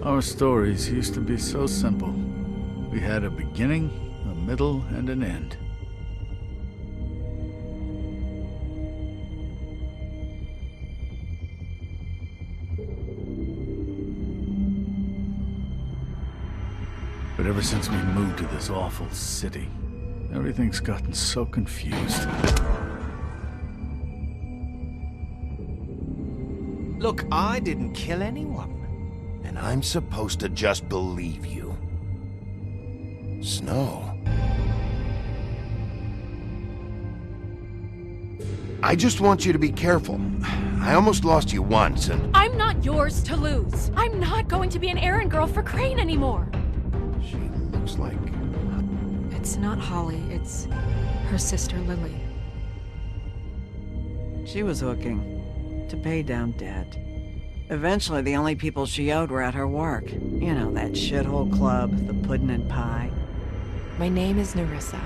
Our stories used to be so simple. We had a beginning, a middle, and an end. But ever since we moved to this awful city, everything's gotten so confused. Look, I didn't kill anyone. And I'm supposed to just believe you. Snow. I just want you to be careful. I almost lost you once, and... I'm not yours to lose. I'm not going to be an errand girl for Crane anymore. She looks like... It's not Holly, it's her sister Lily. She was hooking to pay down debt. Eventually, the only people she owed were at her work. You know, that shithole club, the puddin' and pie. My name is Nerissa.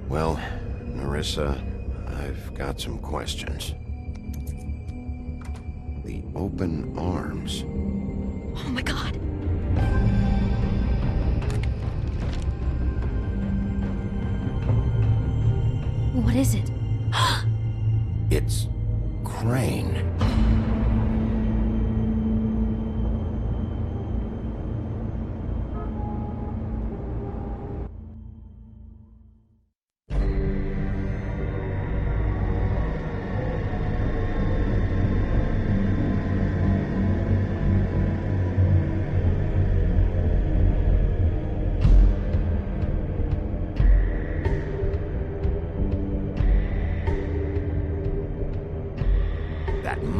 Well, Nerissa, I've got some questions. The open arms. Oh my god. What is it? It's Crane.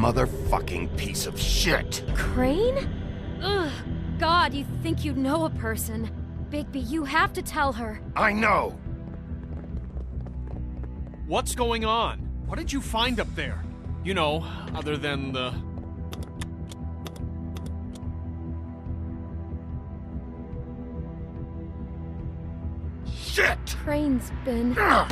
Motherfucking piece of shit! Crane? Ugh, God, you think you know a person. Bigby, you have to tell her. I know! What's going on? What did you find up there? You know, other than the... Shit! Crane's been... Whoa,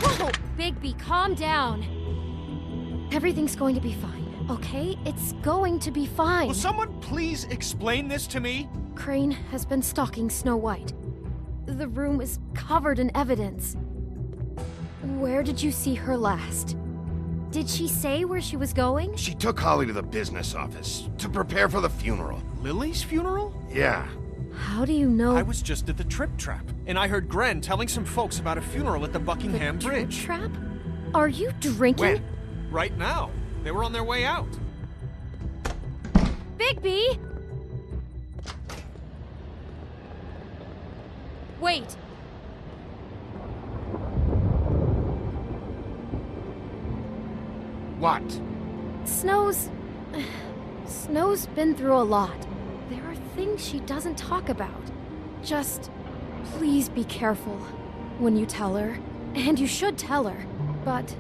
Bigby, calm down. Everything's going to be fine. Okay? It's going to be fine. Will someone please explain this to me? Crane has been stalking Snow White. The room is covered in evidence. Where did you see her last? Did she say where she was going? She took Holly to the business office to prepare for the funeral. Lily's funeral? Yeah. How do you know? I was just at the Trip Trap, and I heard Gren telling some folks about a funeral at the Buckingham Bridge. Trip Trap? Are you drinking? When? Right now. They were on their way out. Bigby! Wait. What? Snow's been through a lot. There are things she doesn't talk about. Just, please be careful when you tell her. And you should tell her. But...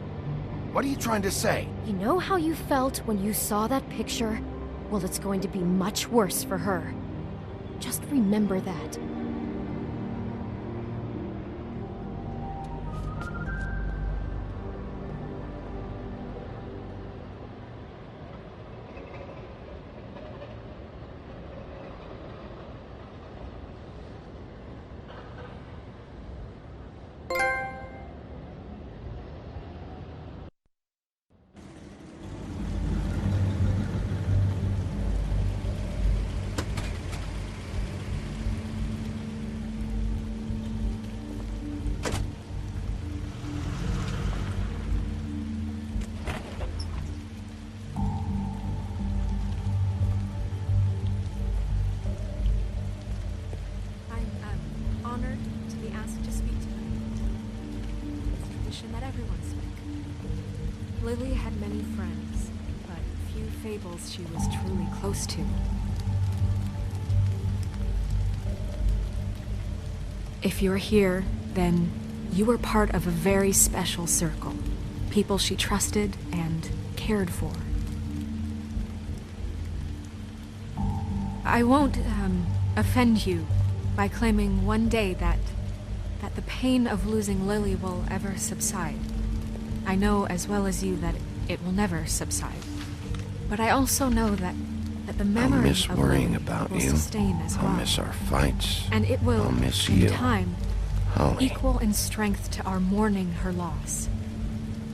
What are you trying to say? You know how you felt when you saw that picture? Well, it's going to be much worse for her. Just remember that. Lily had many friends, but few fables she was truly close to. If you're here, then you were part of a very special circle. People she trusted and cared for. I won't, offend you by claiming one day that the pain of losing Lily will ever subside. I know as well as you that it will never subside. But I also know that the memory I'll miss of worrying Lily about will you. sustain as well. I'll miss our fights. And it will, I'll miss in you. time, Holly. equal in strength to our mourning her loss.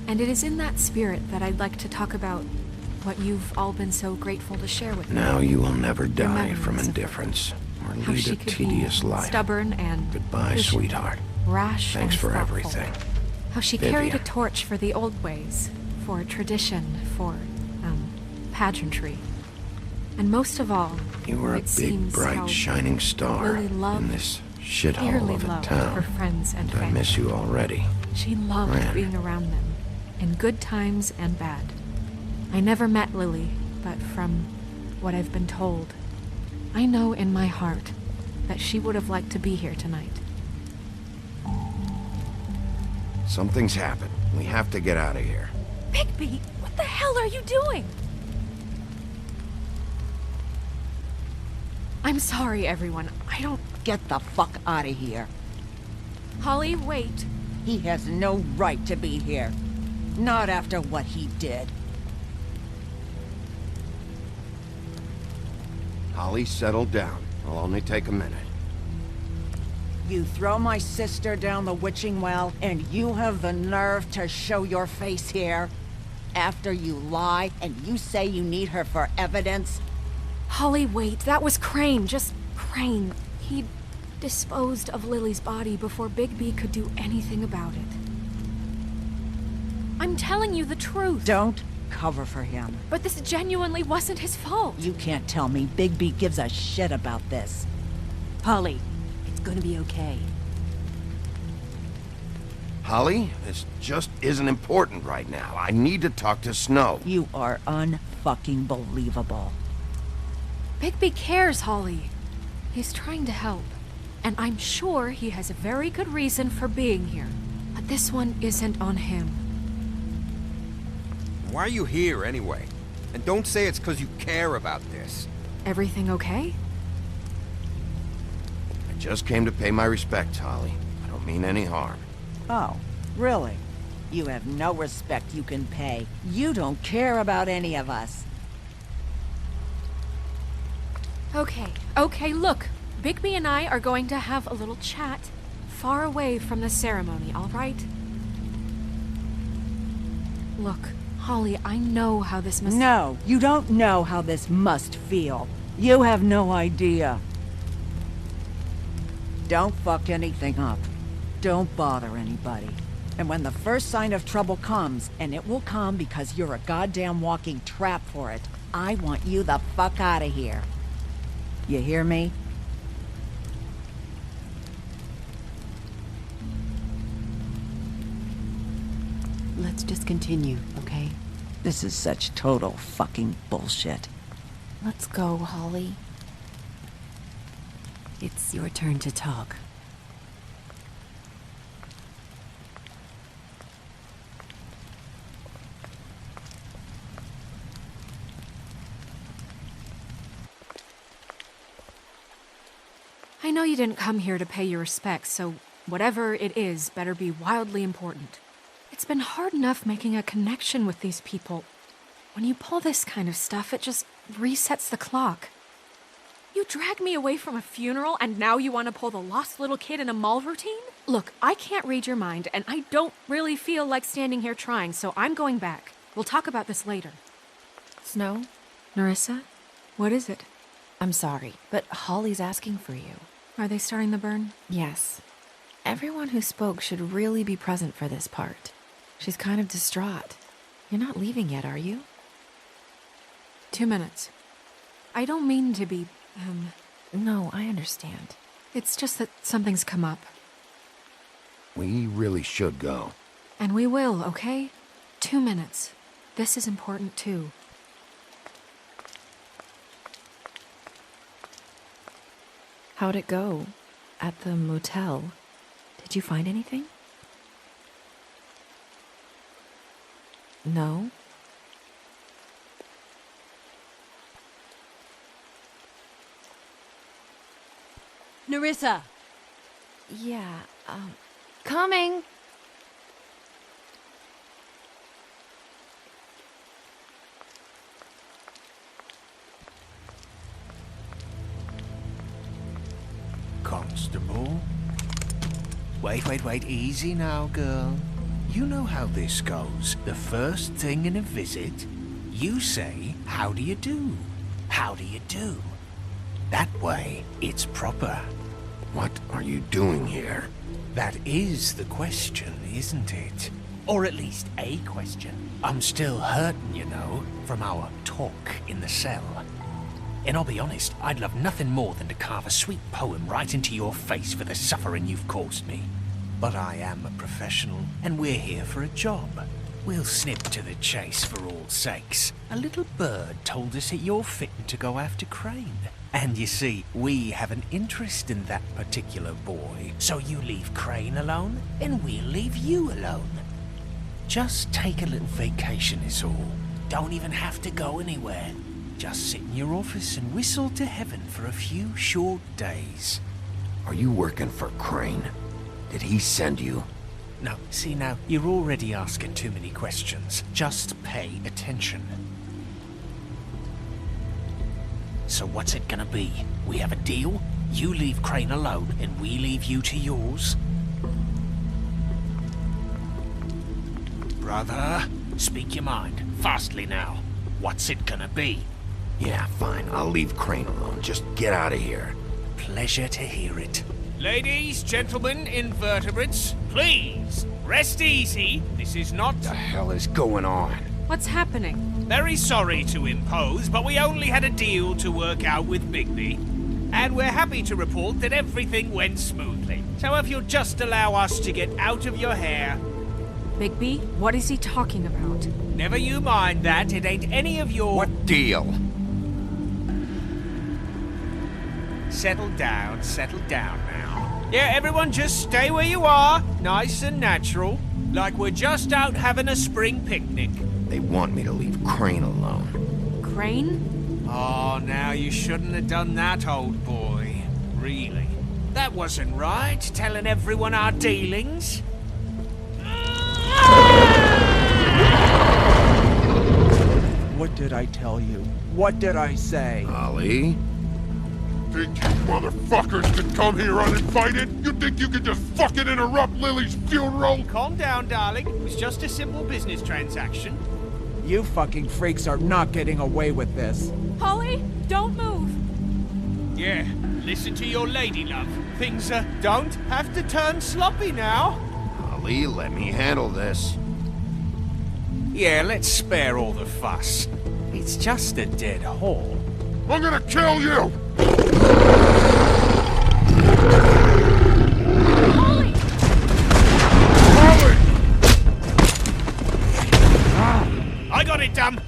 And it is in that spirit that I'd like to talk about what you've all been so grateful to share with me. Now you will never die memories from of her. indifference or How lead she a could tedious be life. stubborn and Goodbye, patient, sweetheart. rash Thanks and for thoughtful. everything. How she carried a Vivian. torch for the old ways, for tradition, for, pageantry. And most of all, You were a it big, seems how bright, shining star Lily loved, in this shithole dearly of a loved town. her friends and I family. miss you already. She loved Man. being around them, in good times and bad. I never met Lily, but from what I've been told, I know in my heart that she would have liked to be here tonight. Something's happened. We have to get out of here. Bigby, what the hell are you doing? I'm sorry, everyone. I don't... Get the fuck out of here. Holly, wait. He has no right to be here. Not after what he did. Holly, settle down. It'll only take a minute. You throw my sister down the witching well, and you have the nerve to show your face here? After you lie, and you say you need her for evidence? Holly, wait. That was Crane. Just Crane. He disposed of Lily's body before Bigby could do anything about it. I'm telling you the truth. Don't cover for him. But this genuinely wasn't his fault. You can't tell me Bigby gives a shit about this. Holly, it's gonna be okay. Holly, this just isn't important right now. I need to talk to Snow. You are unfucking believable. Bigby cares, Holly. He's trying to help. And I'm sure he has a very good reason for being here. But this one isn't on him. Why are you here, anyway? And don't say it's because you care about this. Everything okay? I just came to pay my respects, Holly. I don't mean any harm. Oh, really? You have no respect you can pay. You don't care about any of us. Okay, look. Bigby and I are going to have a little chat far away from the ceremony, all right? Look, Holly, I know how this must... No, you don't know how this must feel. You have no idea. Don't fuck anything up. Don't bother anybody. And when the first sign of trouble comes, and it will come because you're a goddamn walking trap for it, I want you the fuck out of here. You hear me? Let's just continue, okay? This is such total fucking bullshit. Let's go, Holly. It's your turn to talk. I know you didn't come here to pay your respects, so whatever it is better be wildly important. It's been hard enough making a connection with these people. When you pull this kind of stuff, it just resets the clock. You dragged me away from a funeral, and now you want to pull the lost little kid in a mall routine? Look, I can't read your mind, and I don't really feel like standing here trying, so I'm going back. We'll talk about this later. Snow, Nerissa, what is it? I'm sorry, but Holly's asking for you. Are they starting the burn? Yes. Everyone who spoke should really be present for this part. She's kind of distraught. You're not leaving yet, are you? 2 minutes. I don't mean to be, No, I understand. It's just that something's come up. We really should go. And we will, okay? 2 minutes. this is important too. How'd it go at the motel? Did you find anything? No? Nerissa! Yeah, Coming! Constable? Wait, easy now, girl. You know how this goes. The first thing in a visit, you say, how do you do? How do you do? That way, it's proper. What are you doing here? That is the question, isn't it? Or at least a question. I'm still hurting, you know, from our talk in the cell. And I'll be honest, I'd love nothing more than to carve a sweet poem right into your face for the suffering you've caused me. But I am a professional, and we're here for a job. We'll snip to the chase for all sakes. A little bird told us that you're fitting to go after Crane. And you see, we have an interest in that particular boy. So you leave Crane alone, and we'll leave you alone. Just take a little vacation is all. Don't even have to go anywhere. Just sit in your office and whistle to heaven for a few short days. Are you working for Crane? Did he send you? No, see now, you're already asking too many questions. Just pay attention. So what's it gonna be? We have a deal? You leave Crane alone, and we leave you to yours? Brother, speak your mind. Fastly now. What's it gonna be? Yeah, fine. I'll leave Crane alone. Just get out of here. Pleasure to hear it. Ladies, gentlemen, invertebrates, please, rest easy. This is not... What the hell is going on? What's happening? Very sorry to impose, but we only had a deal to work out with Bigby. And we're happy to report that everything went smoothly. So if you'll just allow us to get out of your hair... Bigby, what is he talking about? Never you mind that, it ain't any of your... What deal? Settle down now. Yeah, everyone just stay where you are, nice and natural, like we're just out having a spring picnic. They want me to leave Crane alone. Crane? Oh, now you shouldn't have done that, old boy. Really. That wasn't right, telling everyone our dealings. What did I tell you? What did I say? Ali? Think you motherfuckers can come here uninvited? You think you can just fucking interrupt Lily's funeral? Calm down, darling. It was just a simple business transaction. You fucking freaks are not getting away with this. Holly, don't move! Yeah, listen to your lady, love. Things don't have to turn sloppy now. Ali, let me handle this. Yeah, let's spare all the fuss. It's just a dead hole. I'm gonna kill you! Holly! Holly! I got it, dumb.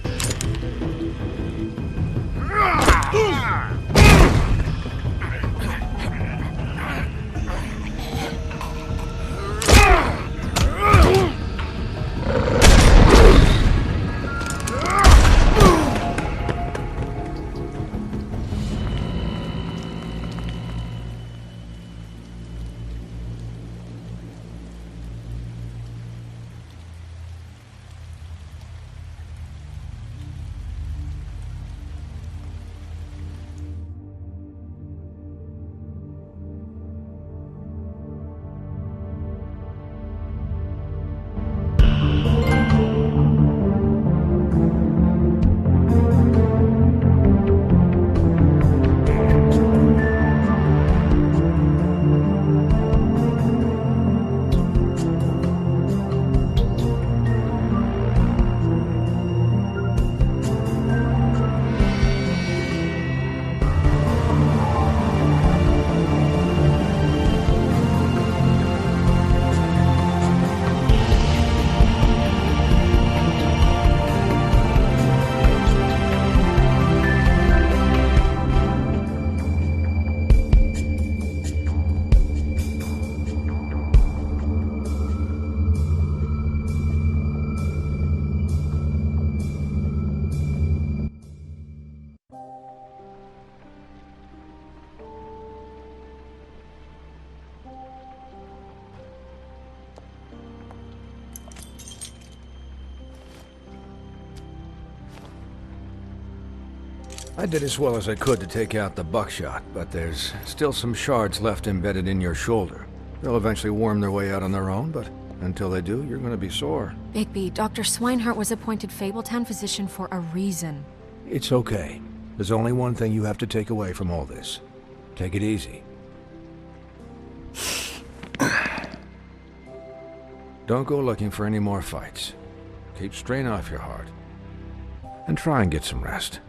I did as well as I could to take out the buckshot, but there's still some shards left embedded in your shoulder. They'll eventually worm their way out on their own, but until they do, you're gonna be sore. Bigby, Dr. Swinehart was appointed Fabletown physician for a reason. It's okay. There's only one thing you have to take away from all this. Take it easy. Don't go looking for any more fights. Keep strain off your heart. And try and get some rest.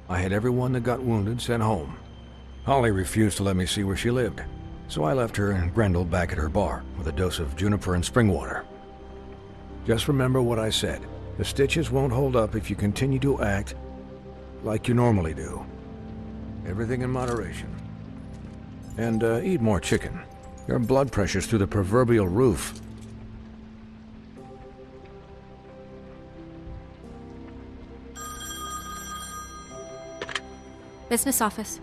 I had everyone that got wounded sent home. Holly refused to let me see where she lived, so I left her and Grendel back at her bar with a dose of juniper and spring water. Just remember what I said. The stitches won't hold up if you continue to act like you normally do. Everything in moderation. And eat more chicken. Your blood pressure's through the proverbial roof. Business office.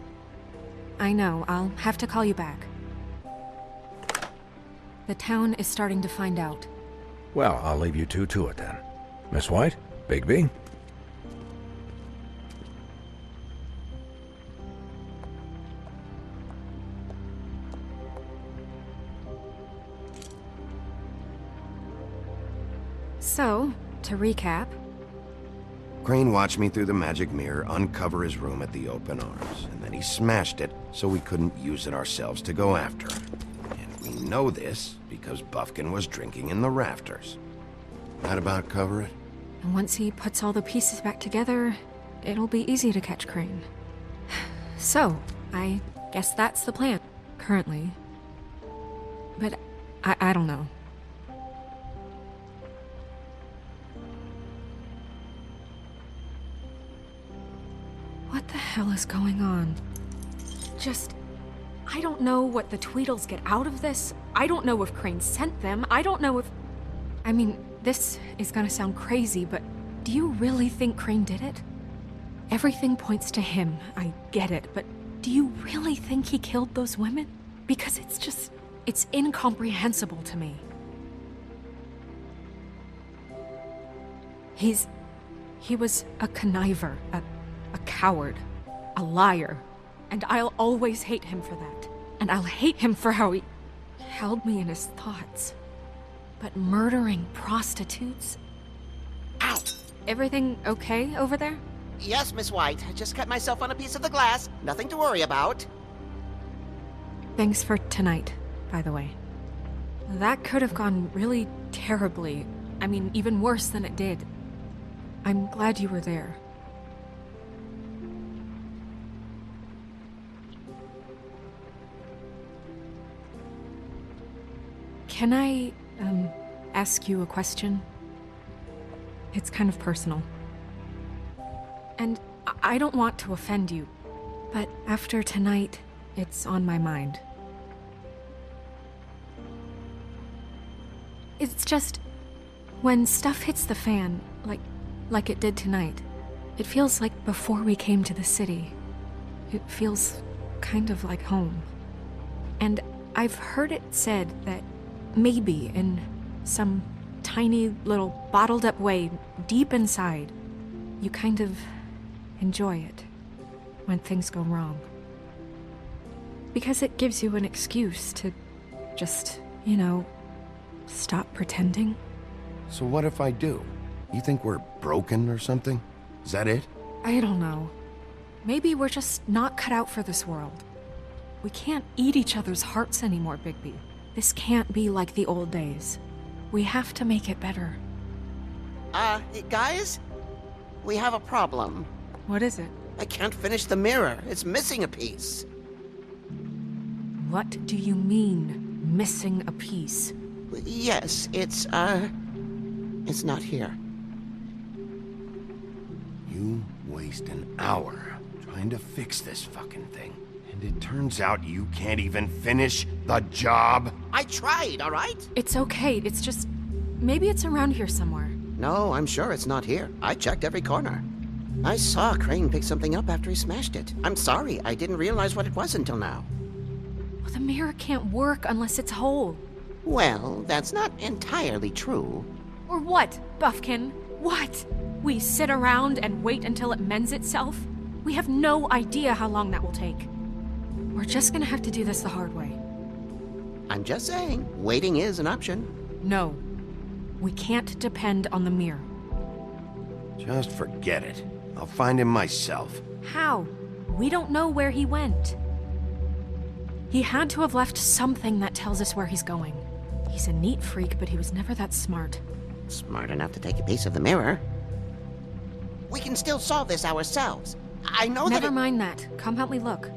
I know, I'll have to call you back. The town is starting to find out. Well, I'll leave you two to it then. Miss White? Bigby? So, to recap... Crane watched me through the magic mirror uncover his room at the open arms, and then he smashed it so we couldn't use it ourselves to go after him. And we know this because Buffkin was drinking in the rafters. That about cover it? And once he puts all the pieces back together, it'll be easy to catch Crane. So, I guess that's the plan, currently. But I don't know. What the hell is going on? I don't know what the Tweedles get out of this. I don't know if Crane sent them. I don't know if... I mean, this is gonna sound crazy, but do you really think Crane did it? Everything points to him, I get it, but do you really think he killed those women? Because it's incomprehensible to me. He was a conniver, a coward, a liar, and I'll always hate him for that. And I'll hate him for how he held me in his thoughts. But murdering prostitutes? Ow! Everything okay over there? Yes, Miss White. I just cut myself on a piece of the glass. Nothing to worry about. Thanks for tonight, by the way. That could have gone really terribly. I mean, even worse than it did. I'm glad you were there. Can I, ask you a question? It's kind of personal. And I don't want to offend you, but after tonight, it's on my mind. It's just, when stuff hits the fan, like it did tonight, it feels like before we came to the city. It feels kind of like home. And I've heard it said that maybe in some tiny little bottled up way deep inside, you kind of enjoy it when things go wrong. Because it gives you an excuse to just, stop pretending. So what if I do? You think we're broken or something? Is that it? I don't know. Maybe we're just not cut out for this world. We can't eat each other's hearts anymore, Bigby. This can't be like the old days. We have to make it better. Guys? We have a problem. What is it? I can't finish the mirror. It's missing a piece. What do you mean, missing a piece? Yes, it's not here. You waste an hour trying to fix this fucking thing. And it turns out you can't even finish the job? I tried, all right? It's okay. It's just... maybe it's around here somewhere. No, I'm sure it's not here. I checked every corner. I saw Crane pick something up after he smashed it. I'm sorry, I didn't realize what it was until now. Well, the mirror can't work unless it's whole. Well, that's not entirely true. Or what, Buffkin? What? We sit around and wait until it mends itself? We have no idea how long that will take. We're just gonna have to do this the hard way. I'm just saying, waiting is an option. No. We can't depend on the mirror. Just forget it. I'll find him myself. How? We don't know where he went. He had to have left something that tells us where he's going. He's a neat freak, but he was never that smart. Smart enough to take a piece of the mirror. We can still solve this ourselves. I know that Never mind that. Come help me look.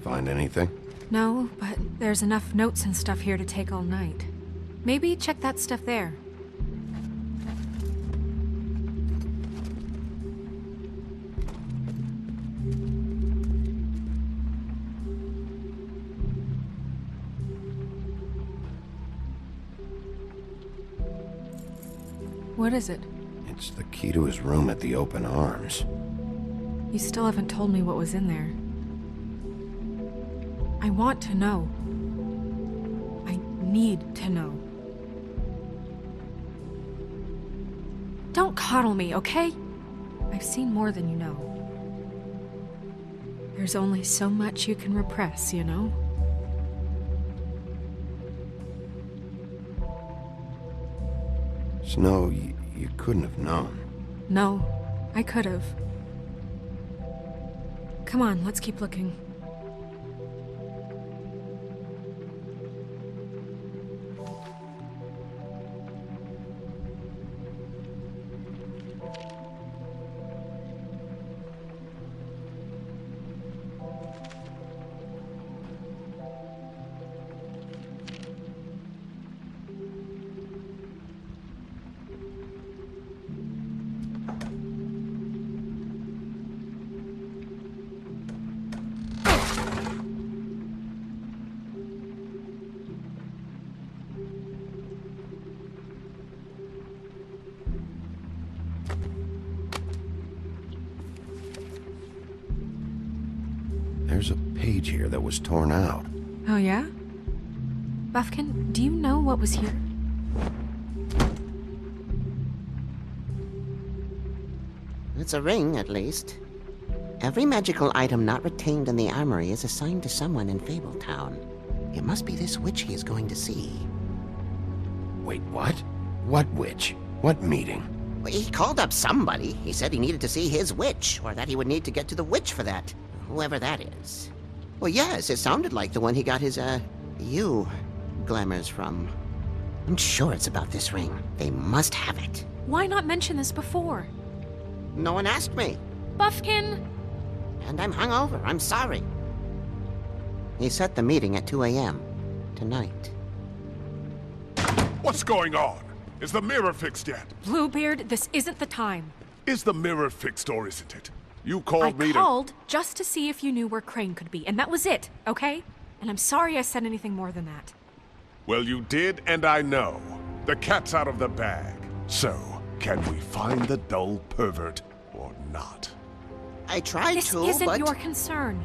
Find anything? No, but there's enough notes and stuff here to take all night. Maybe check that stuff there. What is it? It's the key to his room at the Open Arms. You still haven't told me what was in there. I want to know. I need to know. Don't coddle me, okay? I've seen more than you know. There's only so much you can repress, you know? Snow, you couldn't have known. No, I could have. Come on, let's keep looking. There's a page here that was torn out. Oh, yeah? Buffkin, do you know what was here? It's a ring, at least. Every magical item not retained in the armory is assigned to someone in Fabletown. It must be this witch he is going to see. Wait, what? What witch? What meeting? Well, he called up somebody. He said he needed to see his witch, or that he would need to get to the witch for that. Whoever that is. Well, yes, it sounded like the one he got his, glamours from. I'm sure it's about this ring. They must have it. Why not mention this before? No one asked me. Buffkin! And I'm hungover. I'm sorry. He set the meeting at 2 a.m. tonight. What's going on? Is the mirror fixed yet? Bluebeard, this isn't the time. Is the mirror fixed or isn't it? You called me to... I called just to see if you knew where Crane could be, and that was it, okay? And I'm sorry I said anything more than that. Well, you did, and I know. The cat's out of the bag. So, can we find the dull pervert or not? I tried this to, isn't but... your concern.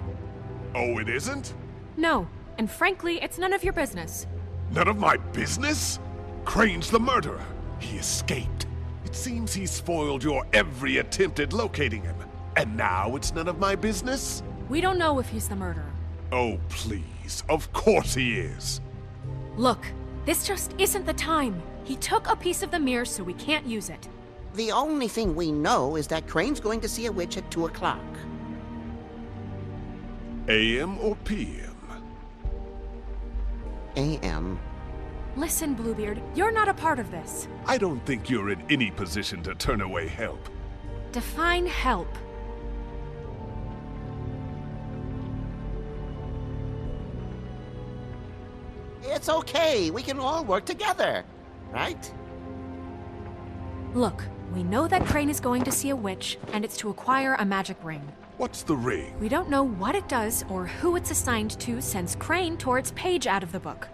Oh, it isn't? No, and frankly, it's none of your business. None of my business? Crane's the murderer. He escaped. It seems he spoiled your every attempt at locating him. And now it's none of my business? We don't know if he's the murderer. Oh, please. Of course he is. Look, this just isn't the time. He took a piece of the mirror, so we can't use it. The only thing we know is that Crane's going to see a witch at 2 o'clock. AM or PM? AM. Listen, Bluebeard, you're not a part of this. I don't think you're in any position to turn away help. Define help. It's okay. We can all work together, right? Look, we know that Crane is going to see a witch, and it's to acquire a magic ring. What's the ring? We don't know what it does or who it's assigned to since Crane tore its page out of the book.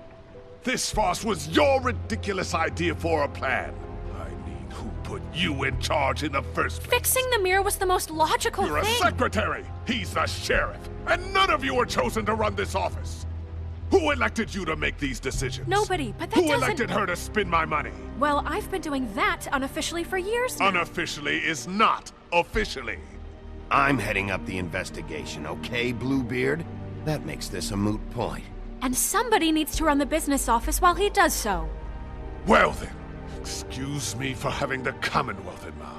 This farce was your ridiculous idea for a plan. I mean, who put you in charge in the first place? Fixing the mirror was the most logical You're thing. a secretary. He's the sheriff. And none of you were chosen to run this office. Who elected you to make these decisions? Nobody, but that Who doesn't... elected her to spend my money? Well, I've been doing that unofficially for years now. Unofficially is not officially. I'm heading up the investigation, okay, Bluebeard? That makes this a moot point. And somebody needs to run the business office while he does so. Well then, excuse me for having the Commonwealth in mind.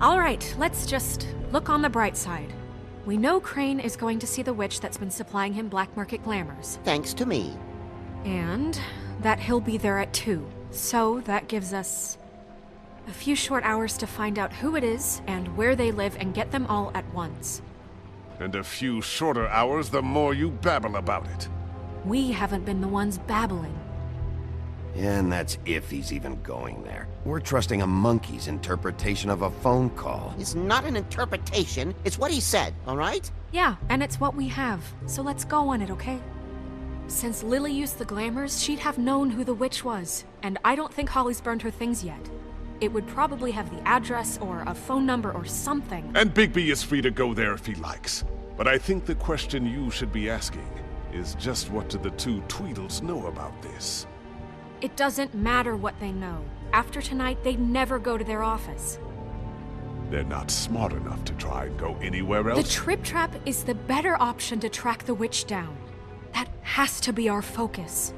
All right, let's just look on the bright side. We know Crane is going to see the witch that's been supplying him black market glamours. Thanks to me. And that he'll be there at 2. So that gives us a few short hours to find out who it is and where they live and get them all at once. And a few shorter hours the more you babble about it. We haven't been the ones babbling. And that's if he's even going there. We're trusting a monkey's interpretation of a phone call. It's not an interpretation. It's what he said, all right? Yeah, and it's what we have. So let's go on it, okay? Since Lily used the glamours, she'd have known who the witch was. And I don't think Holly's burned her things yet. It would probably have the address or a phone number or something. And Bigby is free to go there if he likes. But I think the question you should be asking is just what do the two Tweedles know about this? It doesn't matter what they know. After tonight, they'd never go to their office. They're not smart enough to try and go anywhere else. The Trip Trap is the better option to track the witch down. That has to be our focus.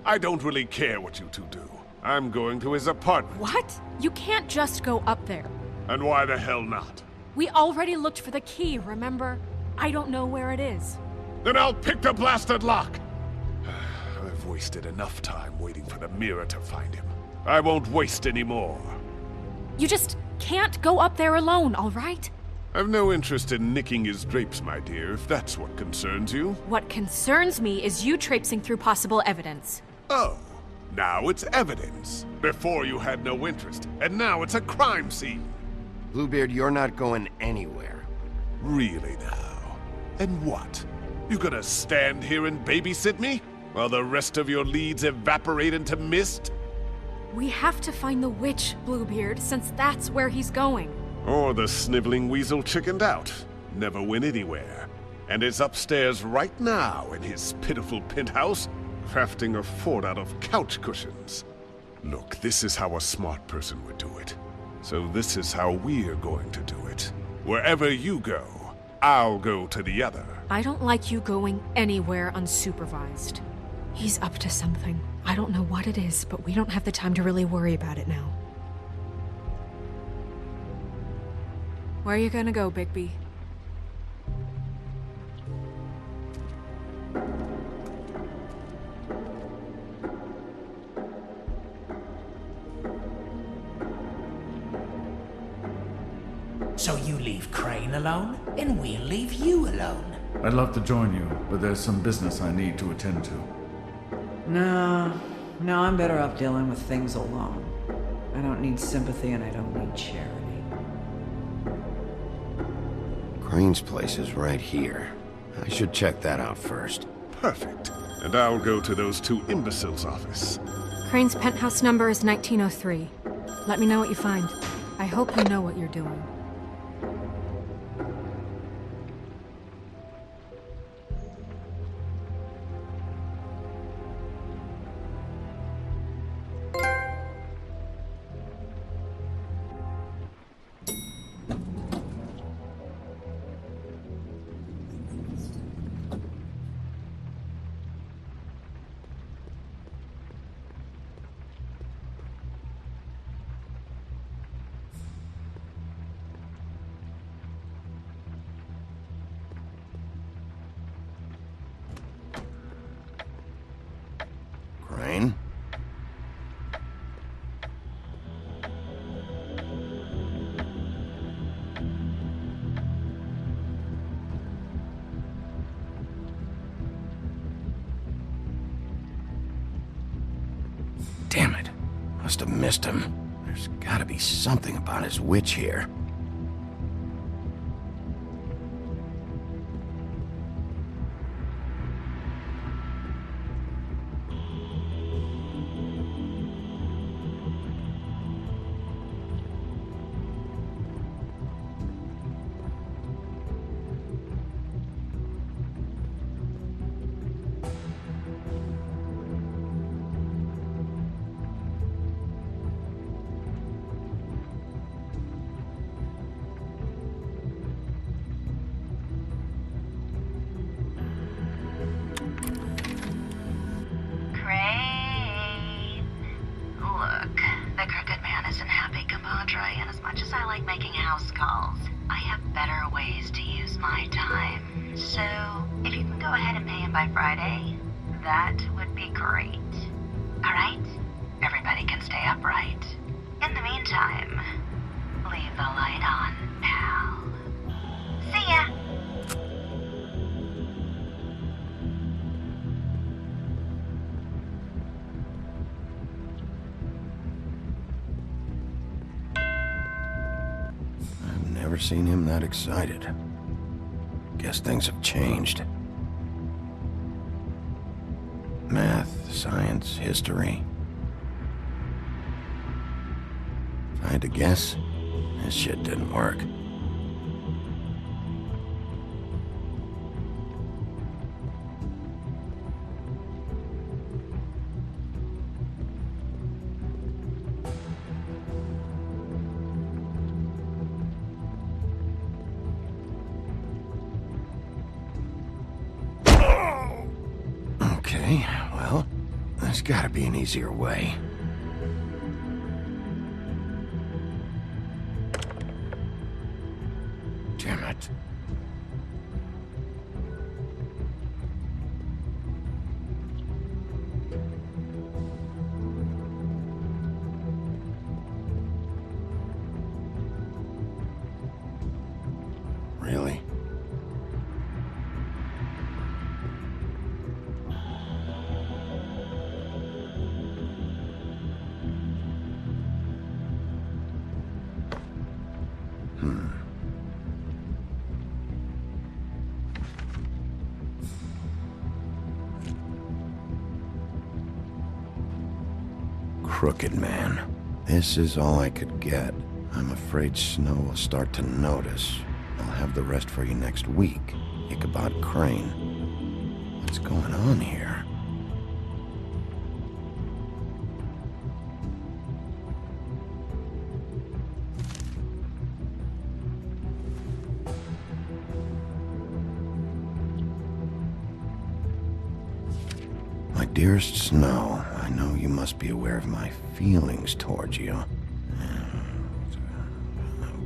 I don't really care what you two do. I'm going to his apartment. What? You can't just go up there. And why the hell not? We already looked for the key, remember? I don't know where it is. Then I'll pick the blasted lock! I've wasted enough time waiting for the mirror to find him. I won't waste any more. You just can't go up there alone, all right? I've no interest in nicking his drapes, my dear, if that's what concerns you. What concerns me is you traipsing through possible evidence. Oh, now it's evidence. Before you had no interest, and now it's a crime scene. Bluebeard, you're not going anywhere. Really now? And what? You gonna stand here and babysit me? While the rest of your leads evaporate into mist? We have to find the witch, Bluebeard, since that's where he's going. Or the sniveling weasel chickened out. Never went anywhere. And is upstairs right now in his pitiful penthouse, crafting a fort out of couch cushions. Look, this is how a smart person would do it. So this is how we're going to do it. Wherever you go, I'll go to the other. I don't like you going anywhere unsupervised. He's up to something. I don't know what it is, but we don't have the time to really worry about it now. Where are you gonna go, Bigby? So you leave Crane alone, and we'll leave you alone. I'd love to join you, but there's some business I need to attend to. No, I'm better off dealing with things alone. I don't need sympathy and I don't need charity. Crane's place is right here. I should check that out first. Perfect. And I'll go to those two imbeciles' office. Crane's penthouse number is 1903. Let me know what you find. I hope you know what you're doing. Damn it. Must have missed him. There's gotta be something about his witch here. And as much as I like making house calls, I have better ways to use my time. So, if you can go ahead and pay him by Friday, that would be great. Alright? Everybody can stay upright. In the meantime, leave the light on, pal. See ya! Never seen him that excited. Guess things have changed. Math, science, history. If I had to guess, this shit didn't work. Okay, well, there's gotta be an easier way. Damn it. Really? Crooked man. This is all I could get. I'm afraid Snow will start to notice. I'll have the rest for you next week. Ichabod Crane. What's going on here? My dearest Snow, I know you must be aware of my feelings towards you.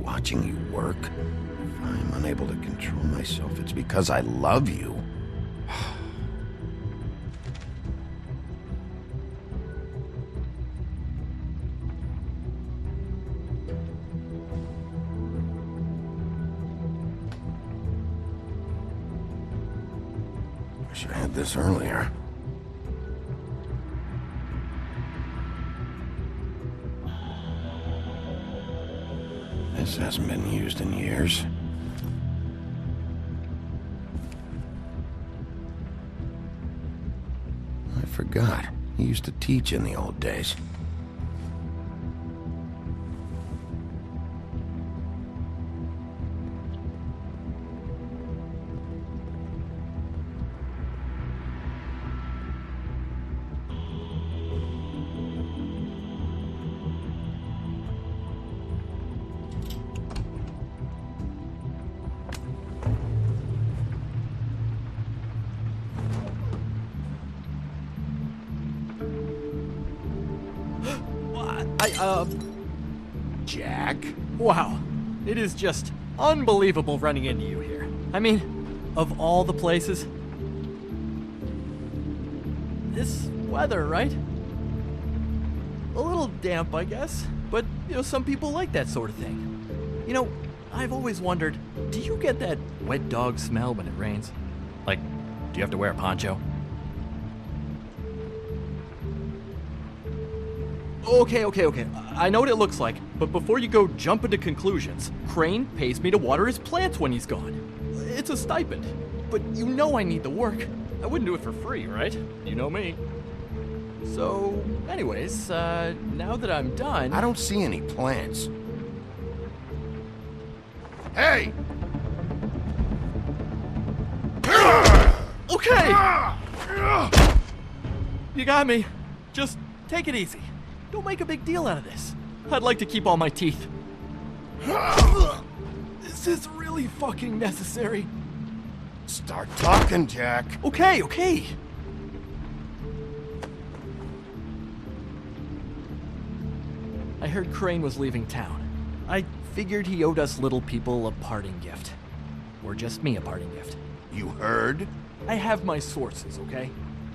Watching you work, if I'm unable to control myself, it's because I love you. Wish I had this earlier. This hasn't been used in years. I forgot. He used to teach in the old days. Jack? Wow. It is just unbelievable running into you here. I mean, of all the places. This weather, right? A little damp, I guess. But, some people like that sort of thing. I've always wondered, do you get that wet dog smell when it rains? Like, do you have to wear a poncho? Okay. I know what it looks like, but before you go jumping to conclusions, Crane pays me to water his plants when he's gone. It's a stipend, but you know I need the work. I wouldn't do it for free, right? You know me. So, anyways, now that I'm done... I don't see any plants. Hey! Okay! You got me. Just take it easy. Don't make a big deal out of this. I'd like to keep all my teeth. Is this really fucking necessary? Start talking, Jack. Okay. I heard Crane was leaving town. I figured he owed us little people a parting gift. Or just me a parting gift. You heard? I have my sources, okay?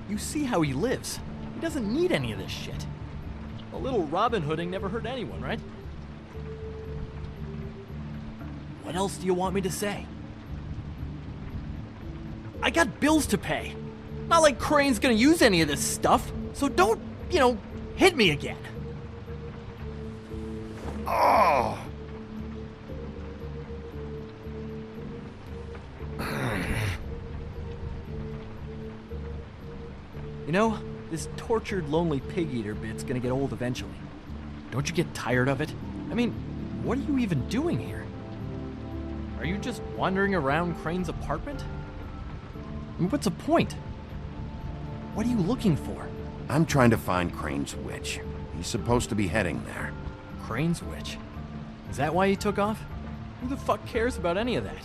You see how he lives. He doesn't need any of this shit. A little Robin Hooding never hurt anyone, right? What else do you want me to say? I got bills to pay. Not like Crane's gonna use any of this stuff, so don't, hit me again. Oh! This tortured, lonely pig-eater bit's gonna get old eventually. Don't you get tired of it? I mean, what are you even doing here? Are you just wandering around Crane's apartment? I mean, what's the point? What are you looking for? I'm trying to find Crane's witch. He's supposed to be heading there. Crane's witch? Is that why he took off? Who the fuck cares about any of that?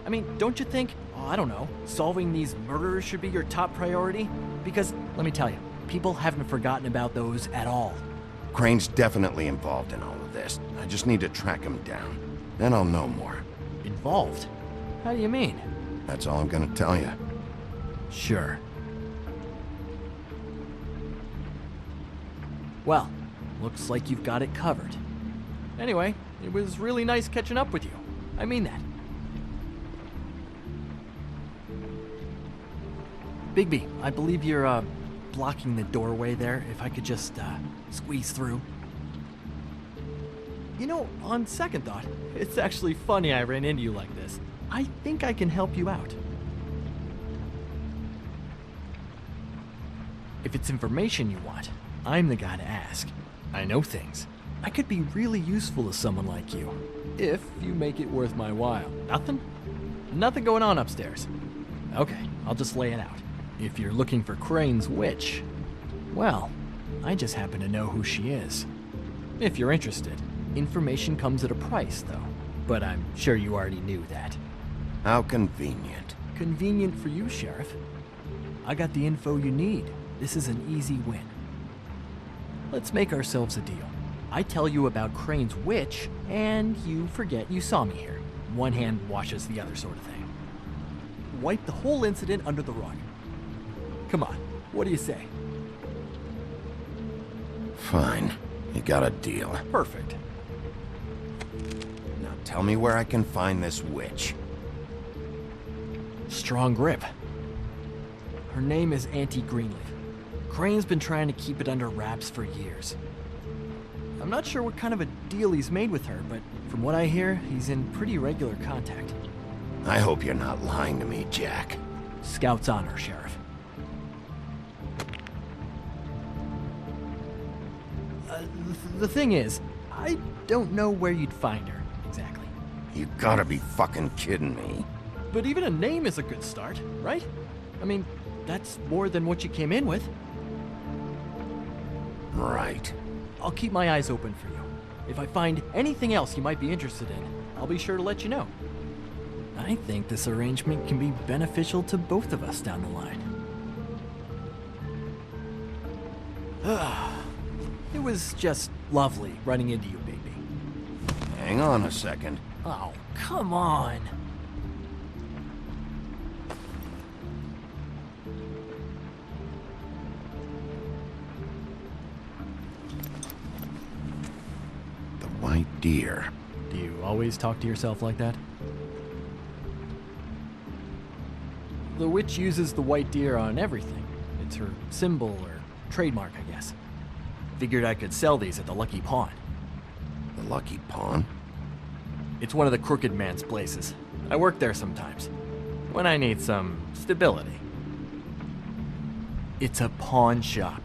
I mean, don't you think, I don't know, solving these murders should be your top priority? Because, let me tell you, people haven't forgotten about those at all. Crane's definitely involved in all of this. I just need to track him down. Then I'll know more. Involved? How do you mean? That's all I'm gonna tell you. Sure. Well, looks like you've got it covered. Anyway, it was really nice catching up with you. I mean that. Bigby, I believe you're, blocking the doorway there. If I could just, squeeze through. On second thought, it's actually funny I ran into you like this. I think I can help you out. If it's information you want, I'm the guy to ask. I know things. I could be really useful to someone like you, if you make it worth my while. Nothing? Nothing going on upstairs. Okay, I'll just lay it out. If you're looking for Crane's witch, well, I just happen to know who she is. If you're interested, information comes at a price, though. But I'm sure you already knew that. How convenient. Convenient for you, Sheriff. I got the info you need. This is an easy win. Let's make ourselves a deal. I tell you about Crane's witch, and you forget you saw me here. One hand washes the other sort of thing. Wipe the whole incident under the rug. Come on, what do you say? Fine. You got a deal. Perfect. Now tell me where I can find this witch. Strong grip. Her name is Auntie Greenleaf. Crane's been trying to keep it under wraps for years. I'm not sure what kind of a deal he's made with her, but from what I hear, he's in pretty regular contact. I hope you're not lying to me, Jack. Scout's honor, Sheriff. The thing is, I don't know where you'd find her, exactly. You gotta be fucking kidding me. But even a name is a good start, right? I mean, that's more than what you came in with. Right. I'll keep my eyes open for you. If I find anything else you might be interested in, I'll be sure to let you know. I think this arrangement can be beneficial to both of us down the line. It was just lovely running into you, baby. Hang on a second. Oh, come on. The white deer. Do you always talk to yourself like that? The witch uses the white deer on everything. It's her symbol or trademark, I guess. Figured I could sell these at the Lucky Pawn. The Lucky Pawn? It's one of the crooked man's places. I work there sometimes, when I need some stability. It's a pawn shop.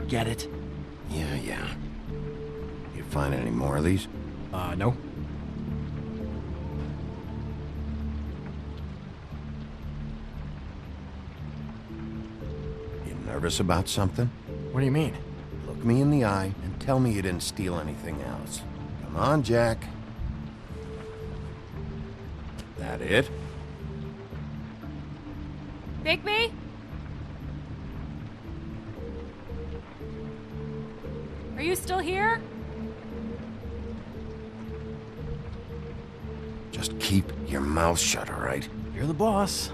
Get it? Yeah. You find any more of these? No. You nervous about something? What do you mean? Look me in the eye and tell me you didn't steal anything else. Come on, Jack. That it? Bigby? Are you still here? Just keep your mouth shut, all right? You're the boss.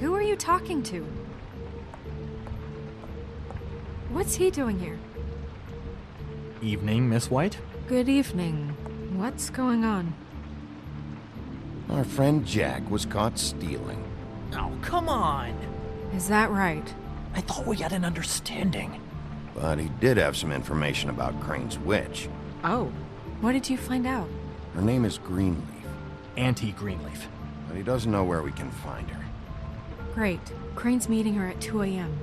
Who are you talking to? What's he doing here? Evening, Miss White. Good evening. What's going on? Our friend Jack was caught stealing. Oh, come on. Is that right? I thought we had an understanding. But he did have some information about Crane's witch. Oh. What did you find out? Her name is Greenleaf. Auntie Greenleaf. But he doesn't know where we can find her. Great. Crane's meeting her at 2 a.m.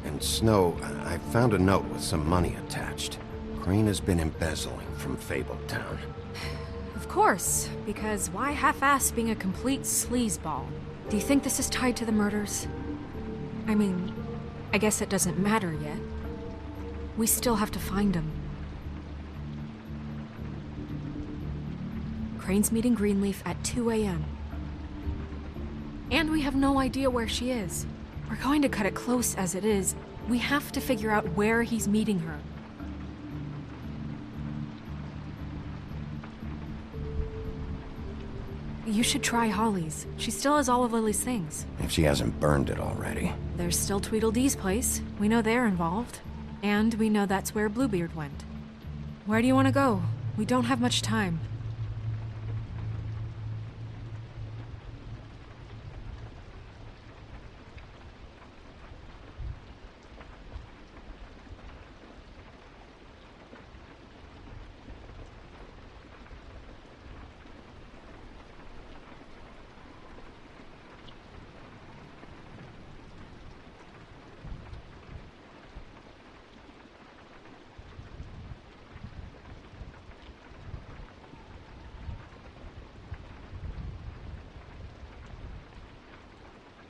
And Snow, I found a note with some money attached. Crane has been embezzling from Fabletown. Of course, because why half-ass being a complete sleazeball? Do you think this is tied to the murders? I mean, I guess it doesn't matter yet. We still have to find him. Crane's meeting Greenleaf at 2 a.m. And we have no idea where she is. We're going to cut it close as it is. We have to figure out where he's meeting her. You should try Holly's. She still has all of Lily's things. If she hasn't burned it already. There's still Tweedledee's place. We know they're involved. And we know that's where Bluebeard went. Where do you want to go? We don't have much time.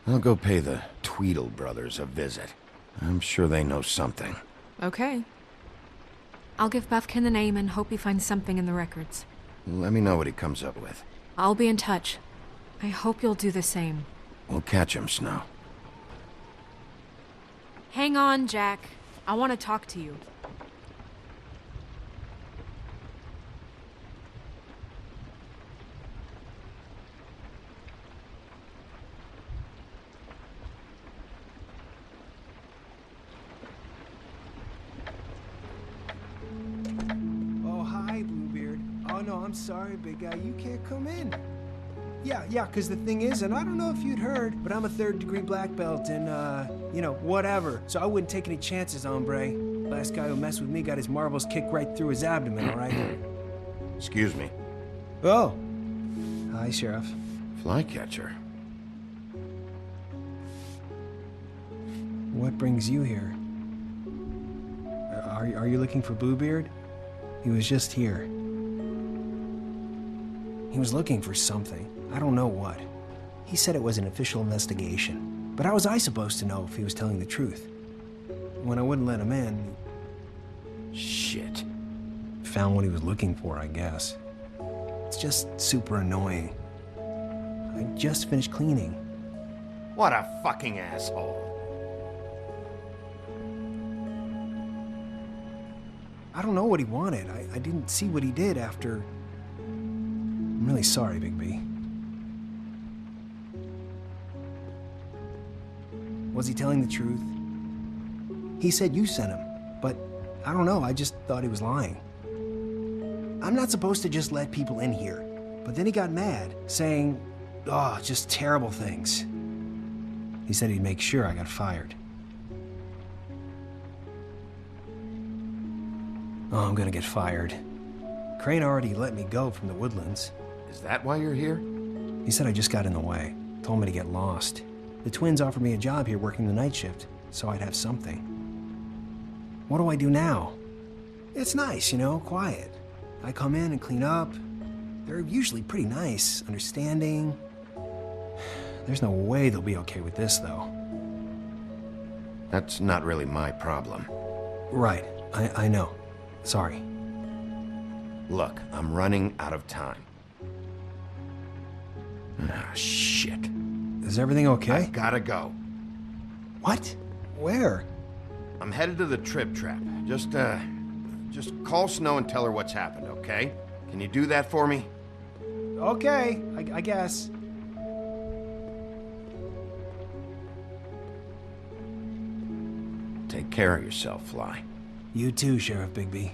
I'll go pay the Tweedle brothers a visit. I'm sure they know something. Okay. I'll give Buffkin the name and hope he finds something in the records. Let me know what he comes up with. I'll be in touch. I hope you'll do the same. We'll catch him, Snow. Hang on, Jack. I want to talk to you. I'm sorry, big guy, you can't come in. Yeah, because the thing is, and I don't know if you'd heard, but I'm a third-degree black belt and, whatever. So I wouldn't take any chances, hombre. Last guy who messed with me got his marbles kicked right through his abdomen, all right? Excuse me. Oh. Hi, Sheriff. Flycatcher. What brings you here? Are you looking for Bluebeard? He was just here. He was looking for something. I don't know what. He said it was an official investigation. But how was I supposed to know if he was telling the truth? When I wouldn't let him in... Shit. Found what he was looking for, I guess. It's just super annoying. I just finished cleaning. What a fucking asshole. I don't know what he wanted. I didn't see what he did after... I'm really sorry, Bigby. Was he telling the truth? He said you sent him, but I don't know, I just thought he was lying. I'm not supposed to just let people in here, but then he got mad, saying, just terrible things. He said he'd make sure I got fired. Oh, I'm gonna get fired. Crane already let me go from the Woodlands. Is that why you're here? He said I just got in the way. Told me to get lost. The twins offered me a job here working the night shift, so I'd have something. What do I do now? It's nice, you know, quiet. I come in and clean up. They're usually pretty nice, understanding. There's no way they'll be okay with this, though. That's not really my problem. Right, I know. Sorry. Look, I'm running out of time. Ah, shit. Is everything okay? I gotta go. What? Where? I'm headed to the Trip Trap. Just call Snow and tell her what's happened, okay? Can you do that for me? Okay, I guess. Take care of yourself, Fly. You too, Sheriff Bigby.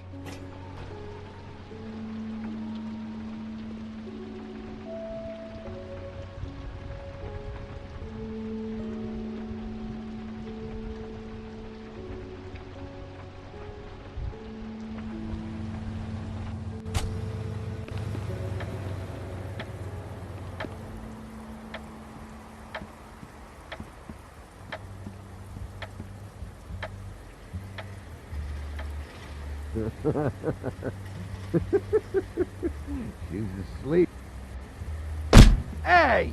She's asleep. Hey!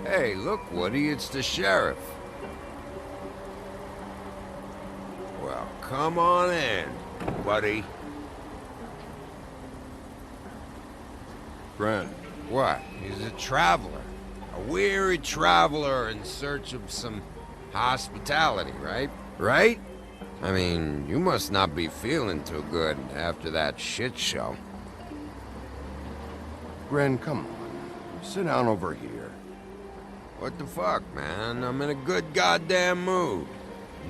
Hey, look, Woody, it's the sheriff. Well, come on in, buddy. Brent. What? He's a traveler. A weary traveler in search of some hospitality, right? Right? I mean, you must not be feeling too good after that shit show. Gren, come on. Sit down over here. What the fuck, man? I'm in a good goddamn mood.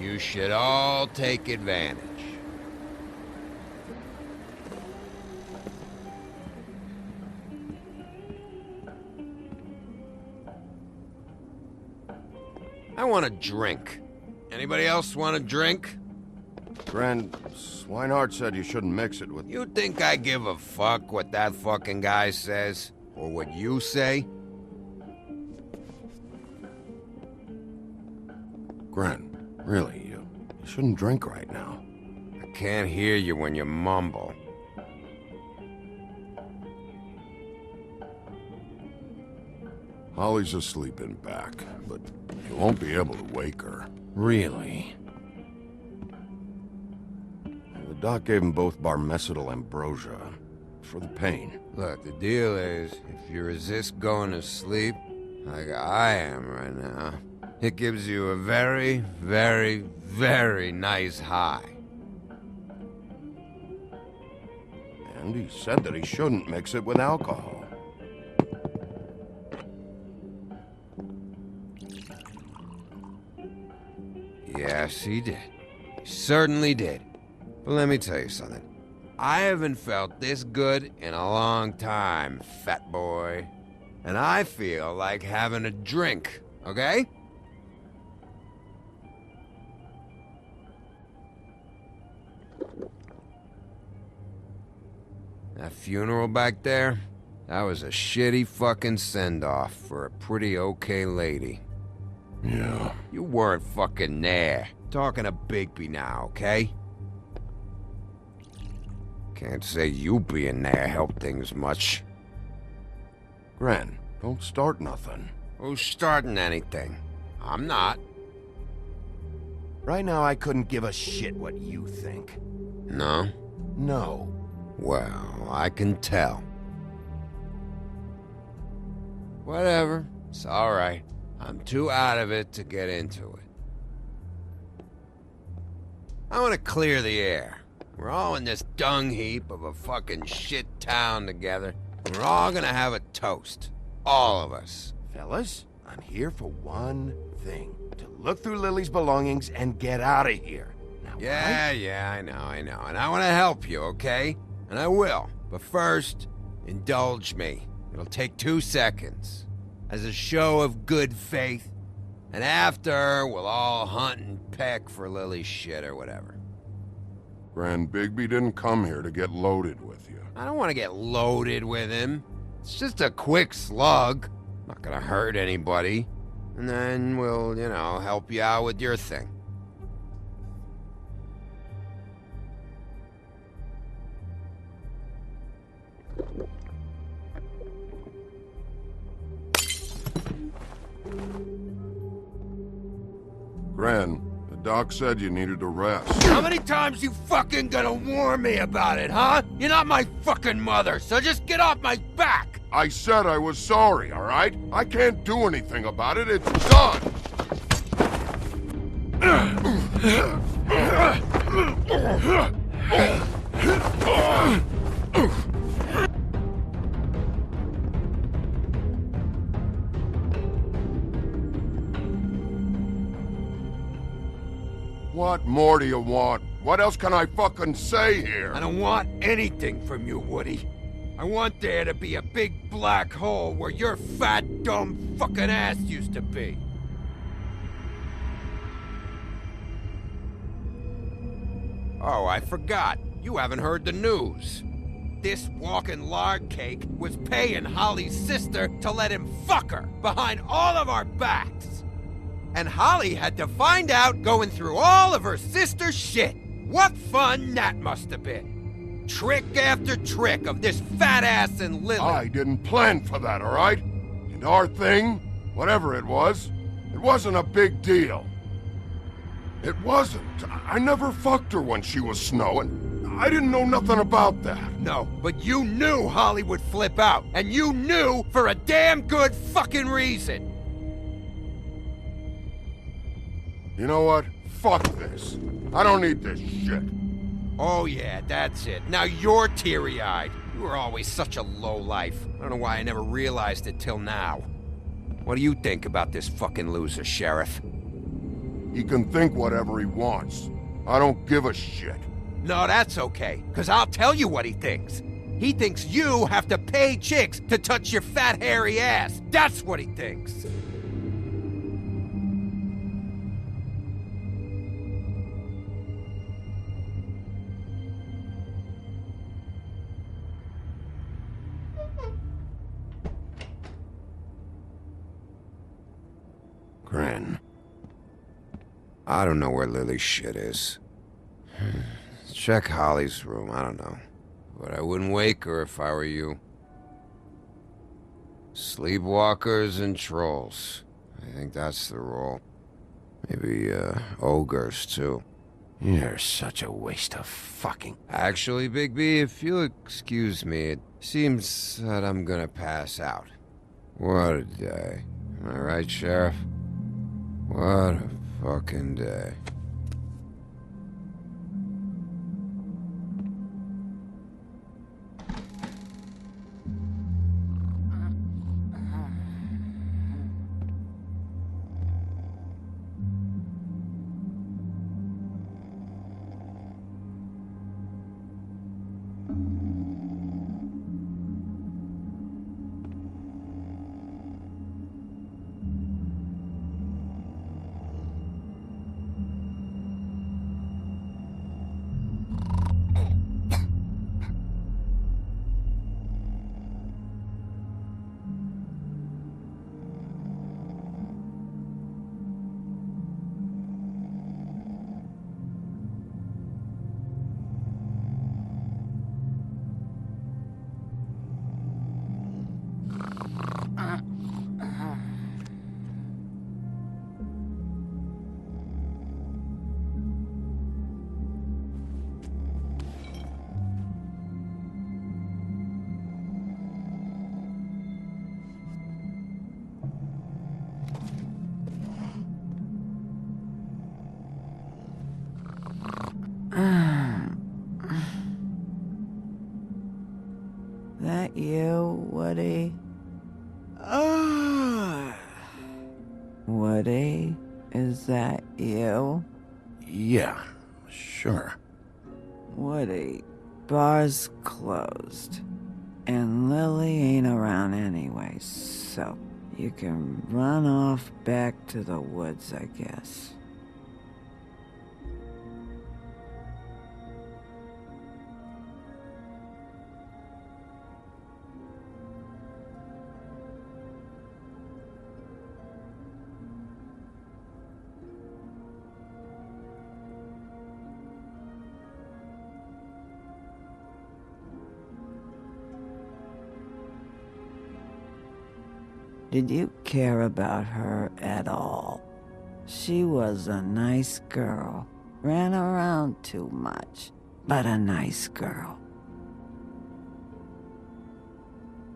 You should all take advantage. I want a drink. Anybody else want a drink? Gren, Swinehart said you shouldn't mix it with... You think I give a fuck what that fucking guy says? Or what you say? Gren, really, you shouldn't drink right now. I can't hear you when you mumble. Holly's asleep in back, but you won't be able to wake her. Really? The doc gave them both Barmecidal ambrosia for the pain. Look, the deal is, if you resist going to sleep, like I am right now, it gives you a very, very, very nice high. And he said that he shouldn't mix it with alcohol. Yes, he did. He certainly did. But let me tell you something. I haven't felt this good in a long time, fat boy. And I feel like having a drink, okay? That funeral back there, that was a shitty fucking send-off for a pretty okay lady. Yeah. You weren't fucking there. Talking to Bigby now, okay? Can't say you being there helped things much. Gren, don't start nothing. Who's starting anything? I'm not. Right now, I couldn't give a shit what you think. No? No. Well, I can tell. Whatever. It's alright. I'm too out of it to get into it. I want to clear the air. We're all in this dung heap of a fucking shit town together. We're all gonna have a toast. All of us. Fellas, I'm here for one thing. To look through Lily's belongings and get out of here. Now, Yeah, I know. And I want to help you, okay? And I will. But first, indulge me. It'll take 2 seconds. as a show of good faith. And after, we'll all hunt and peck for Lily's shit or whatever. Grand Bigby didn't come here to get loaded with you. I don't want to get loaded with him. It's just a quick slug. Not gonna hurt anybody. And then we'll, help you out with your thing. Gran, the doc said you needed a rest. How many times you fucking gonna warn me about it, huh? You're not my fucking mother, so just get off my back! I said I was sorry, all right? I can't do anything about it. It's done! What more do you want? What else can I fucking say here? I don't want anything from you, Woody. I want there to be a big black hole where your fat, dumb fucking ass used to be. Oh, I forgot. You haven't heard the news. This walking lard cake was paying Holly's sister to let him fuck her behind all of our backs. And Holly had to find out going through all of her sister's shit. What fun that must have been. Trick after trick of this fat ass and Lily. I didn't plan for that, all right? And our thing, whatever it wasn't a big deal. It wasn't. I never fucked her when she was snowing. I didn't know nothing about that. No, but you knew Holly would flip out. And you knew for a damn good fucking reason. You know what? Fuck this. I don't need this shit. Oh yeah, that's it. Now you're teary-eyed. You were always such a lowlife. I don't know why I never realized it till now. What do you think about this fucking loser, Sheriff? He can think whatever he wants. I don't give a shit. No, that's okay, because I'll tell you what he thinks. He thinks you have to pay chicks to touch your fat, hairy ass. That's what he thinks. Gran. I don't know where Lily's shit is. Check Holly's room, I don't know. But I wouldn't wake her if I were you. Sleepwalkers and trolls. I think that's the rule. Maybe, ogres, too. You're such a waste of fucking... Actually, Bigby, if you'll excuse me, it seems that I'm gonna pass out. What a day. Am I right, Sheriff? What a fucking day. That you, Woody? Woody, is that you? Yeah, sure. Woody, bar's closed. And Lily ain't around anyway, so You can run off back to the woods, I guess. Did you care about her at all? She was a nice girl. Ran around too much, but a nice girl.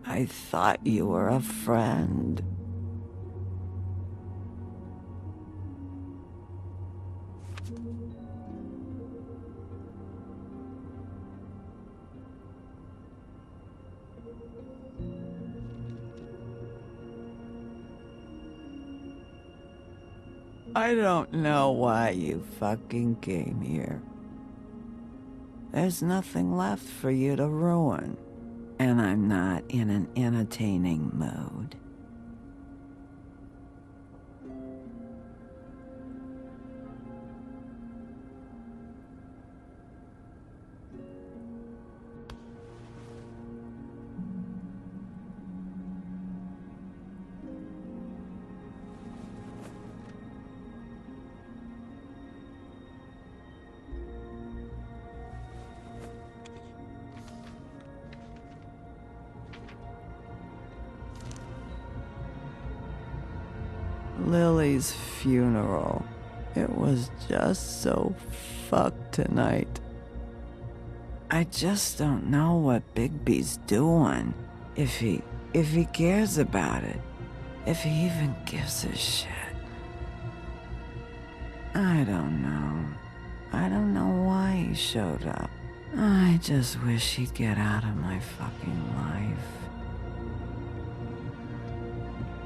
I thought you were a friend. I don't know why you fucking came here. There's nothing left for you to ruin, and I'm not in an entertaining mood. Lily's funeral. It was just so fucked tonight. I just don't know what Bigby's doing. If he cares about it. If he even gives a shit. I don't know. I don't know why he showed up. I just wish he'd get out of my fucking life.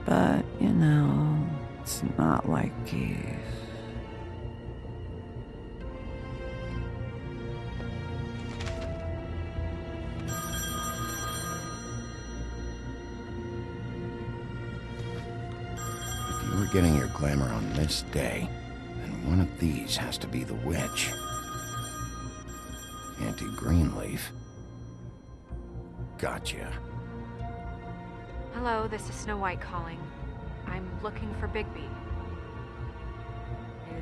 But, you know, it's not like he's... If you were getting your glamour on this day, then one of these has to be the witch. Auntie Greenleaf. Gotcha. Hello, this is Snow White calling. I'm looking for Bigby.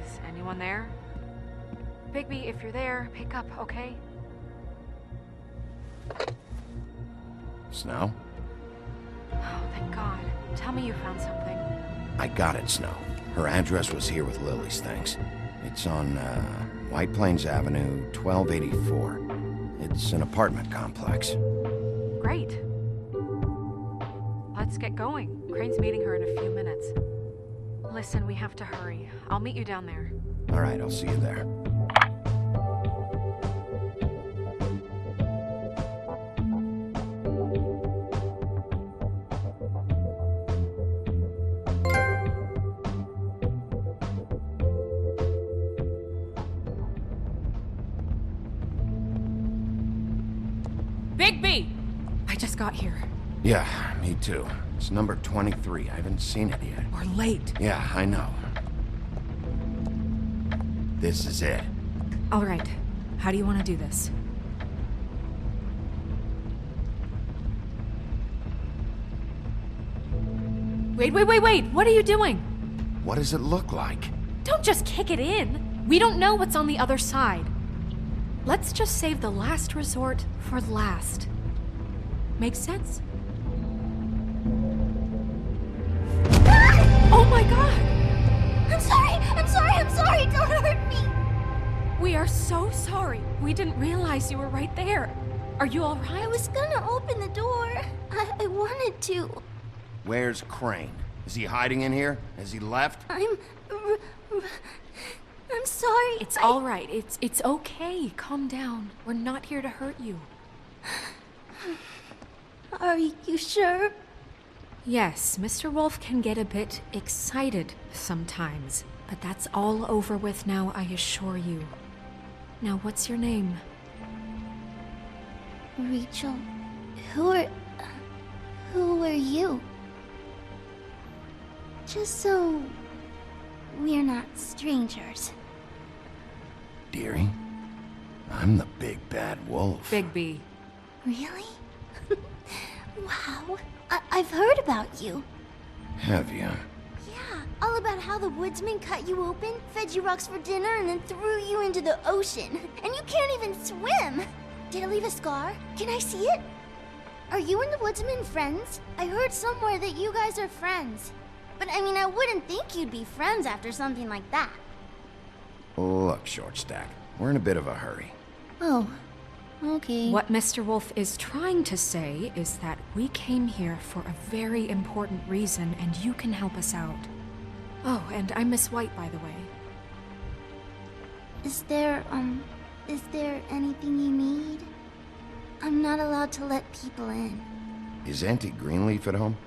Is anyone there? Bigby, if you're there, pick up, okay? Snow? Oh, thank God. Tell me you found something. I got it, Snow. Her address was here with Lily's things. It's on, White Plains Avenue, 1284. It's an apartment complex. Great. Let's get going. Crane's meeting her in a few minutes. Listen, we have to hurry. I'll meet you down there. All right, I'll see you there. Bigby! I just got here. Yeah, me too. It's number 23. I haven't seen it yet. We're late. Yeah, I know. This is it. All right. How do you want to do this? Wait! What are you doing? What does it look like? Don't just kick it in. We don't know what's on the other side. Let's just save the last resort for last. Makes sense? Oh my God! I'm sorry, don't hurt me! We are so sorry. We didn't realize you were right there. Are you all right? I was gonna open the door. I wanted to. Where's Crane? Is he hiding in here? Has he left? I'm sorry. It's all right. It's okay. Calm down. We're not here to hurt you. Are you sure? Yes, Mr. Wolf can get a bit excited sometimes, but that's all over with now, I assure you. Now, what's your name? Rachel. Who are you? Just so we're not strangers. Dearie, I'm the big bad wolf. Bigby. Really? Wow. I've heard about you. Have you? Yeah, all about how the woodsman cut you open, fed you rocks for dinner, and then threw you into the ocean. And you can't even swim! Did it leave a scar? Can I see it? Are you and the woodsman friends? I heard somewhere that you guys are friends. But I mean, I wouldn't think you'd be friends after something like that. Look, Shortstack, we're in a bit of a hurry. Oh, okay. What Mr. Wolf is trying to say is that we came here for a very important reason, and you can help us out. Oh, and I'm Miss White, by the way. Is there anything you need? I'm not allowed to let people in. Is Auntie Greenleaf at home?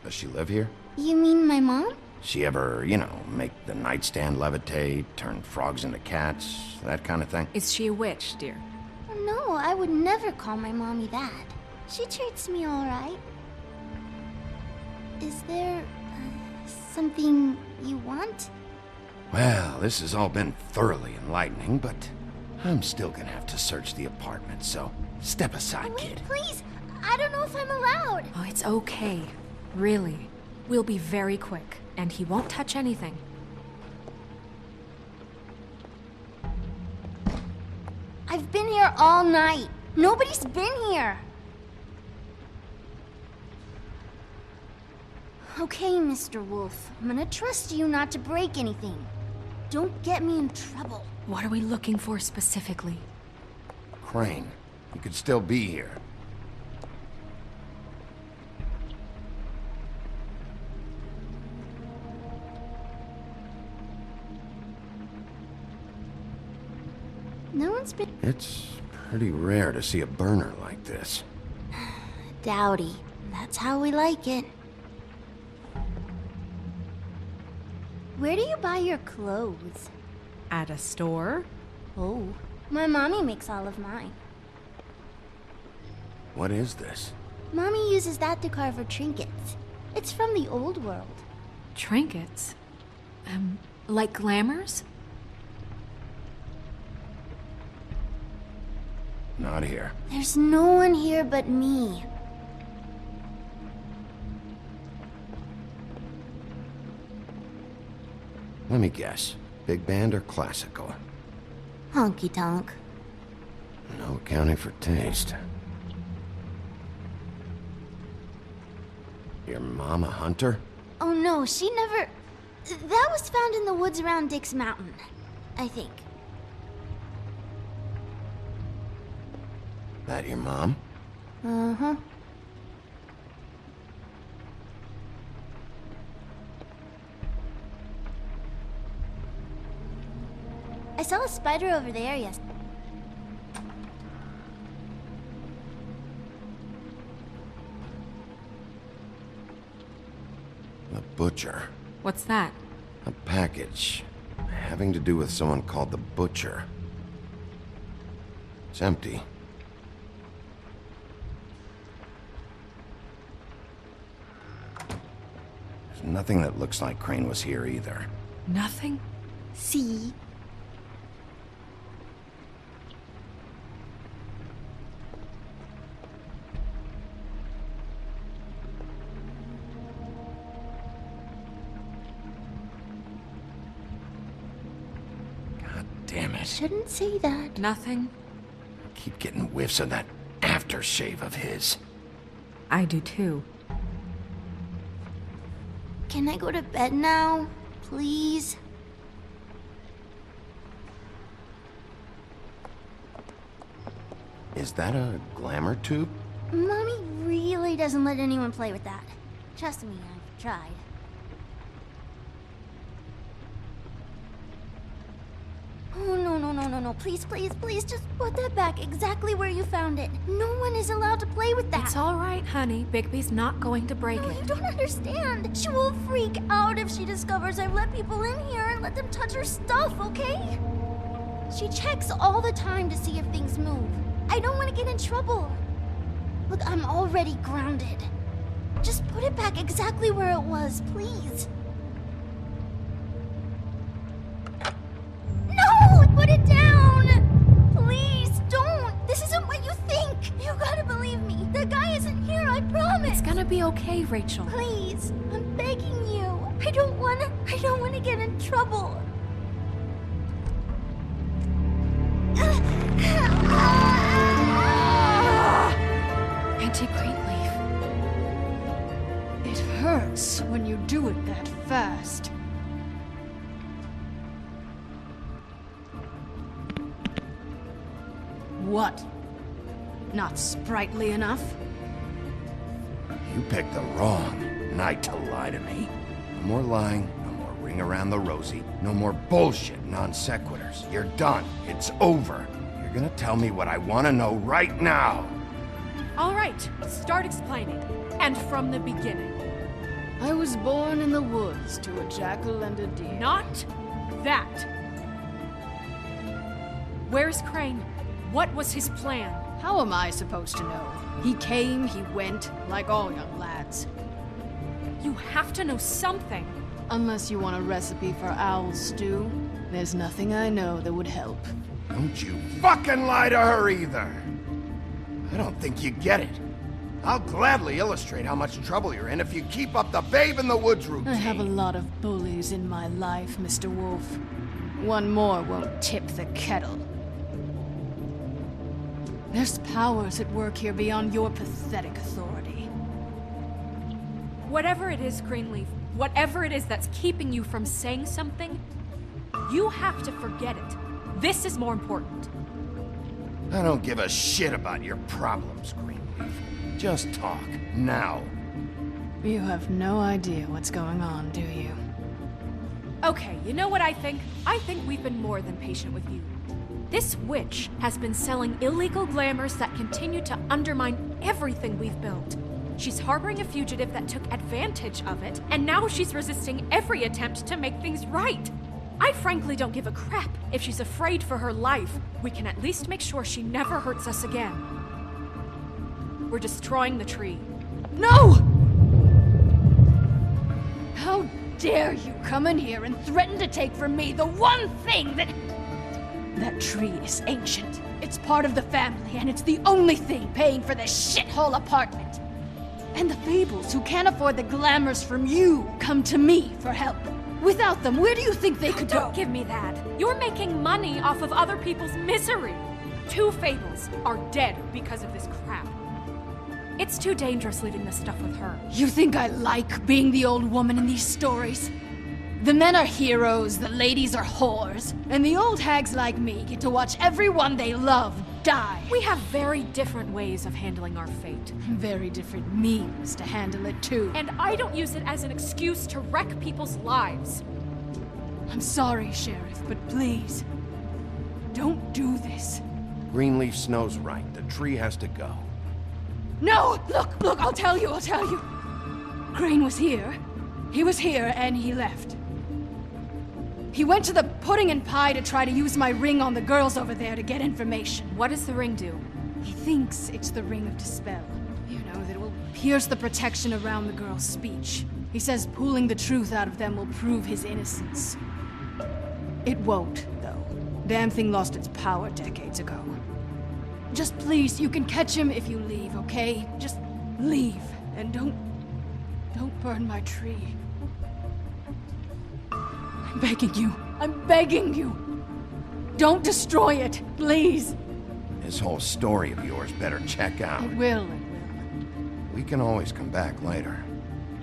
Does she live here? You mean my mom? She ever, you know, make the nightstand levitate, turn frogs into cats, that kind of thing? Is she a witch, dear? No, I would never call my mommy that. She treats me all right. Is there something you want? Well, this has all been thoroughly enlightening, but I'm still gonna have to search the apartment, so step aside, kid. Please, I don't know if I'm allowed. Oh, it's okay. Really. We'll be very quick, and he won't touch anything. I've been here all night. Nobody's been here. Okay, Mr. Wolf. I'm gonna trust you not to break anything. Don't get me in trouble. What are we looking for specifically? Crane, you could still be here. No one's been... It's pretty rare to see a burner like this. Dowdy. That's how we like it. Where do you buy your clothes? At a store? Oh, my mommy makes all of mine. What is this? Mommy uses that to carve her trinkets. It's from the old world. Trinkets? Like glamours? Not here. There's no one here but me. Let me guess. Big band or classical? Honky tonk. No accounting for taste. Your mom a hunter? Oh no, she never... That was found in the woods around Dick's Mountain, I think. That your mom? Uh-huh. I saw a spider over there yesterday. The butcher. What's that? A package. Having to do with someone called the Butcher. It's empty. There's nothing that looks like Crane was here either. Nothing? See? Damn it. Shouldn't say that. Nothing? Keep getting whiffs of that aftershave of his. I do too. Can I go to bed now? Please? Is that a glamour tube? Mommy really doesn't let anyone play with that. Trust me, I've tried. Oh, no, please, just put that back exactly where you found it. No one is allowed to play with that. It's all right, honey. Bigby's not going to break it. You don't understand. She will freak out if she discovers I've let people in here and let them touch her stuff, okay? She checks all the time to see if things move. I don't want to get in trouble. Look, I'm already grounded. Just put it back exactly where it was, please. okay, Rachel. Please, I'm begging you. I don't wanna get in trouble. Auntie Greenleaf. It hurts when you do it that fast. What? Not sprightly enough? You picked the wrong night to lie to me. No more lying, no more ring around the rosy, no more bullshit non sequiturs. You're done. It's over. You're gonna tell me what I want to know right now. All right, start explaining. And from the beginning. I was born in the woods to a jackal and a deer. Not that. Where's Crane? What was his plan? How am I supposed to know? He came, he went, like all young lads. You have to know something. Unless you want a recipe for owl stew, there's nothing I know that would help. Don't you fucking lie to her either! I don't think you get it. I'll gladly illustrate how much trouble you're in if you keep up the Babe in the Woods routine. I have a lot of bullies in my life, Mr. Wolf. One more won't tip the kettle. There's powers at work here beyond your pathetic authority. Whatever it is, Greenleaf, whatever it is that's keeping you from saying something, you have to forget it. This is more important. I don't give a shit about your problems, Greenleaf. Just talk, now. You have no idea what's going on, do you? Okay, you know what I think? I think we've been more than patient with you. This witch has been selling illegal glamours that continue to undermine everything we've built. She's harboring a fugitive that took advantage of it, and now she's resisting every attempt to make things right. I frankly don't give a crap if she's afraid for her life. We can at least make sure she never hurts us again. We're destroying the tree. No! How dare you come in here and threaten to take from me the one thing that... That tree is ancient. It's part of the family, and it's the only thing paying for this shithole apartment. And the Fables, who can't afford the glamours from you, come to me for help. Without them, where do you think they could go? Don't give me that. You're making money off of other people's misery. 2 Fables are dead because of this crap. It's too dangerous leaving this stuff with her. You think I like being the old woman in these stories? The men are heroes, the ladies are whores, and the old hags like me get to watch everyone they love die. We have very different ways of handling our fate. Very different means to handle it, too. And I don't use it as an excuse to wreck people's lives. I'm sorry, Sheriff, but please, don't do this. Greenleaf Snow's right. The tree has to go. No! Look, I'll tell you. Crane was here. He was here, and he left. He went to the pudding and pie to try to use my ring on the girls over there to get information. What does the ring do? He thinks it's the ring of dispel. You know, that it will pierce the protection around the girls' speech. He says pulling the truth out of them will prove his innocence. It won't, though. Damn thing lost its power decades ago. Just please, you can catch him if you leave, okay? Just leave, and don't burn my tree. I'm begging you. Don't destroy it, please. This whole story of yours better check out. It will. We can always come back later.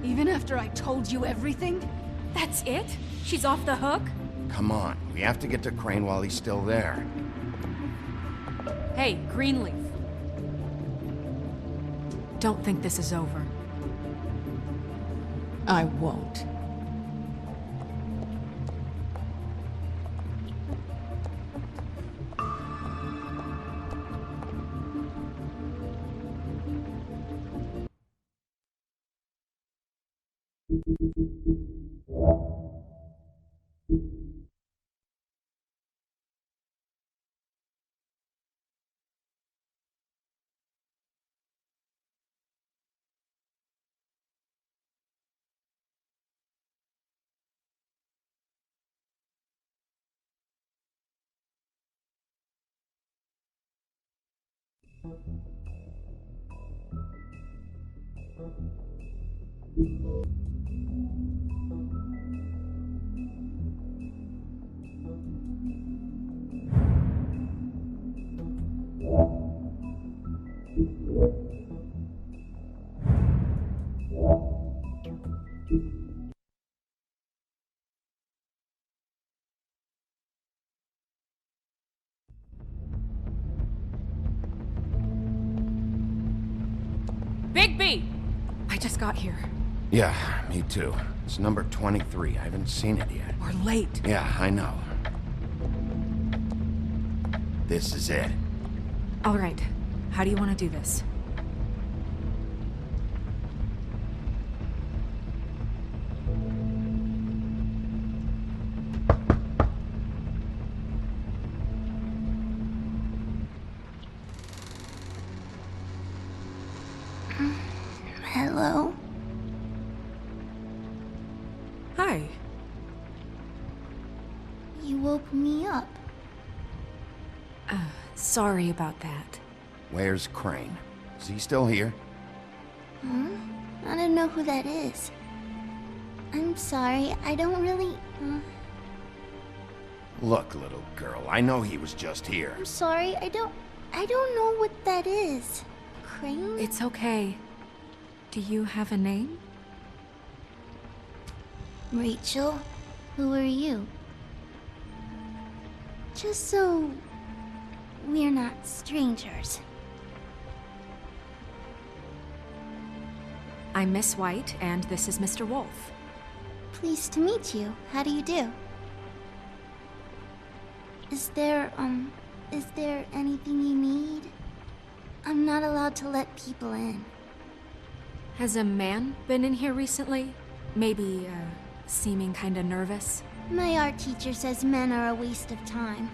Even after I told you everything? That's it? She's off the hook? Come on, we have to get to Crane while he's still there. Hey, Greenleaf. Don't think this is over. I won't. Bigby! I just got here. Yeah, me too. It's number 23. I haven't seen it yet. We're late. Yeah, I know. This is it. All right. How do you want to do this? Hello? Hi. You woke me up. Sorry about that. Where's Crane? Is he still here? Huh? I don't know who that is. I'm sorry, I don't really... Look, little girl, I know he was just here. I'm sorry, I don't know what that is. Crane? It's okay. Do you have a name? Rachel? Who are you? Just so... we're not strangers. I'm Miss White, and this is Mr. Wolf. Pleased to meet you. How do you do? Is there anything you need? I'm not allowed to let people in. Has a man been in here recently? Maybe, seeming kinda nervous? My art teacher says men are a waste of time.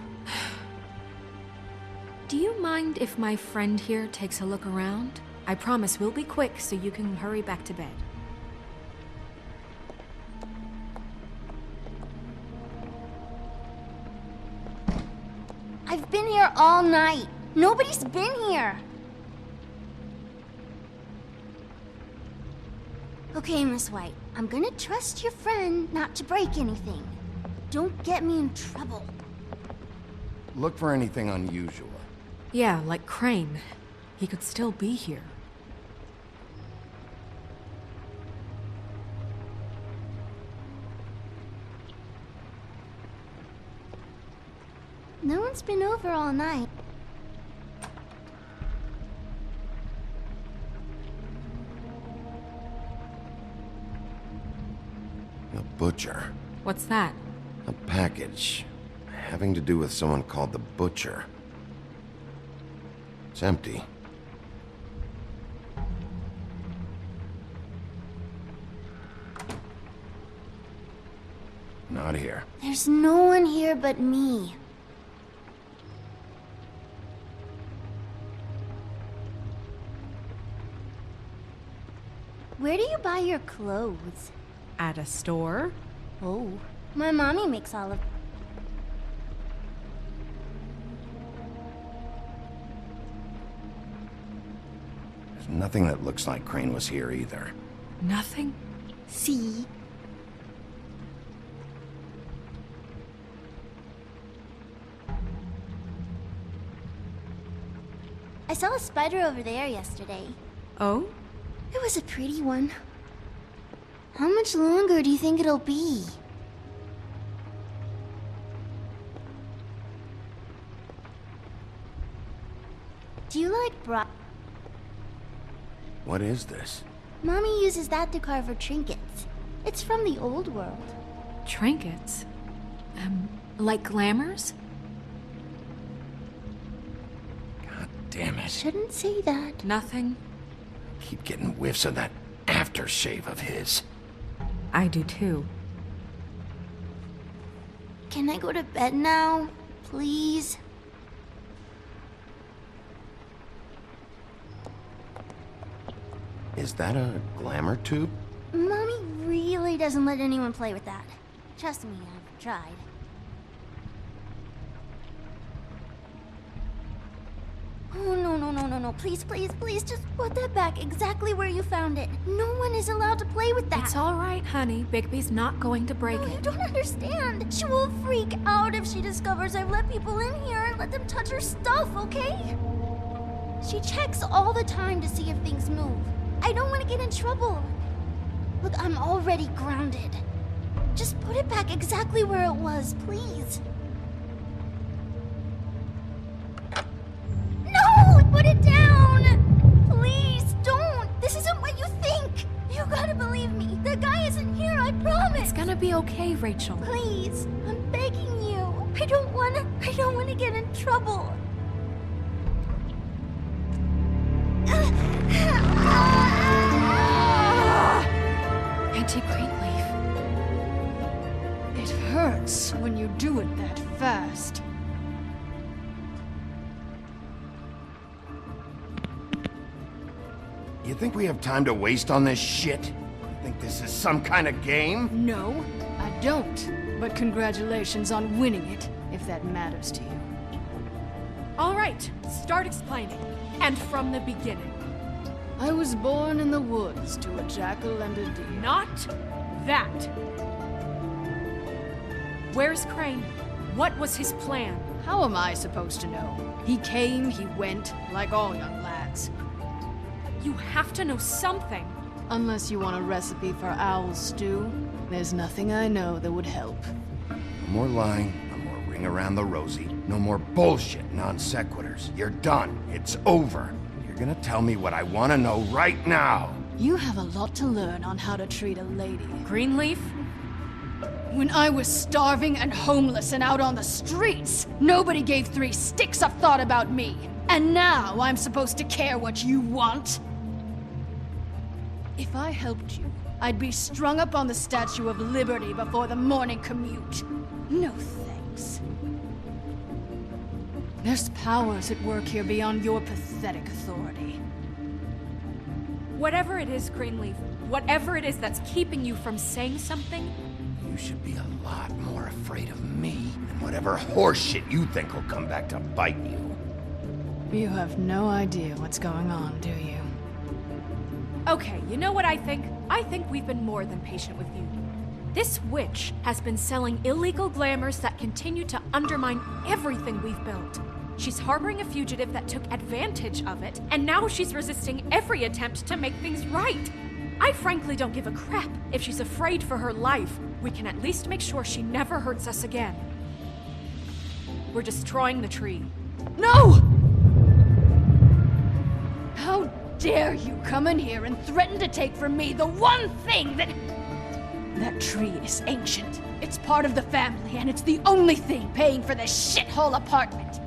Do you mind if my friend here takes a look around? I promise we'll be quick so you can hurry back to bed. I've been here all night. Nobody's been here. Okay, Miss White. I'm gonna trust your friend not to break anything. Don't get me in trouble. Look for anything unusual. Yeah, like Crane. He could still be here. No one's been over all night. A butcher. What's that? A package. Having to do with someone called the Butcher. It's empty. Not here. There's no one here but me. Where do you buy your clothes? At a store? Oh, my mommy makes all of... There's nothing that looks like Crane was here either. Nothing? See? I saw a spider over there yesterday. Oh? It was a pretty one. How much longer do you think it'll be? Do you like What is this? Mommy uses that to carve her trinkets. It's from the old world. Trinkets? Like glamours? God damn it. Shouldn't say that. Nothing? Keep getting whiffs of that aftershave of his. I do too. Can I go to bed now? Please? Is that a glamour tube? Mommy really doesn't let anyone play with that. Trust me, I've tried. Oh, no, no. Please, just put that back exactly where you found it. No one is allowed to play with that. It's all right, honey. Bigby's not going to break it. You don't understand. She will freak out if she discovers I've let people in here and let them touch her stuff, okay? She checks all the time to see if things move. I don't want to get in trouble. Look, I'm already grounded. Just put it back exactly where it was, please. No! Put it down! Please, don't! This isn't what you think! You gotta believe me. The guy isn't here, I promise! It's gonna be okay, Rachel. Please, I'm begging you. I don't wanna get in trouble. Auntie Greenleaf. It hurts when you do it that fast. You think we have time to waste on this shit? You think this is some kind of game? No, I don't. But congratulations on winning it, if that matters to you. All right, start explaining. And from the beginning. I was born in the woods to a jackal and a deer. Not that. Where's Crane? What was his plan? How am I supposed to know? He came, he went, like all young lads. You have to know something. Unless you want a recipe for owl stew, there's nothing I know that would help. No more lying, no more ring around the rosy, no more bullshit non sequiturs. You're done. It's over. You're gonna tell me what I want to know right now. You have a lot to learn on how to treat a lady. Greenleaf? When I was starving and homeless and out on the streets, nobody gave 3 sticks of thought about me. And now I'm supposed to care what you want? If I helped you, I'd be strung up on the Statue of Liberty before the morning commute. No thanks. There's powers at work here beyond your pathetic authority. Whatever it is, Greenleaf, whatever it is that's keeping you from saying something, You should be a lot more afraid of me than whatever horseshit you think will come back to bite you. You have no idea what's going on, do you? Okay, you know what I think? I think we've been more than patient with you. This witch has been selling illegal glamours that continue to undermine everything we've built. She's harboring a fugitive that took advantage of it, and now she's resisting every attempt to make things right. I frankly don't give a crap if she's afraid for her life. We can at least make sure she never hurts us again. We're destroying the tree. No! How dare you come in here and threaten to take from me the one thing that... That tree is ancient. It's part of the family, and it's the only thing paying for this shithole apartment.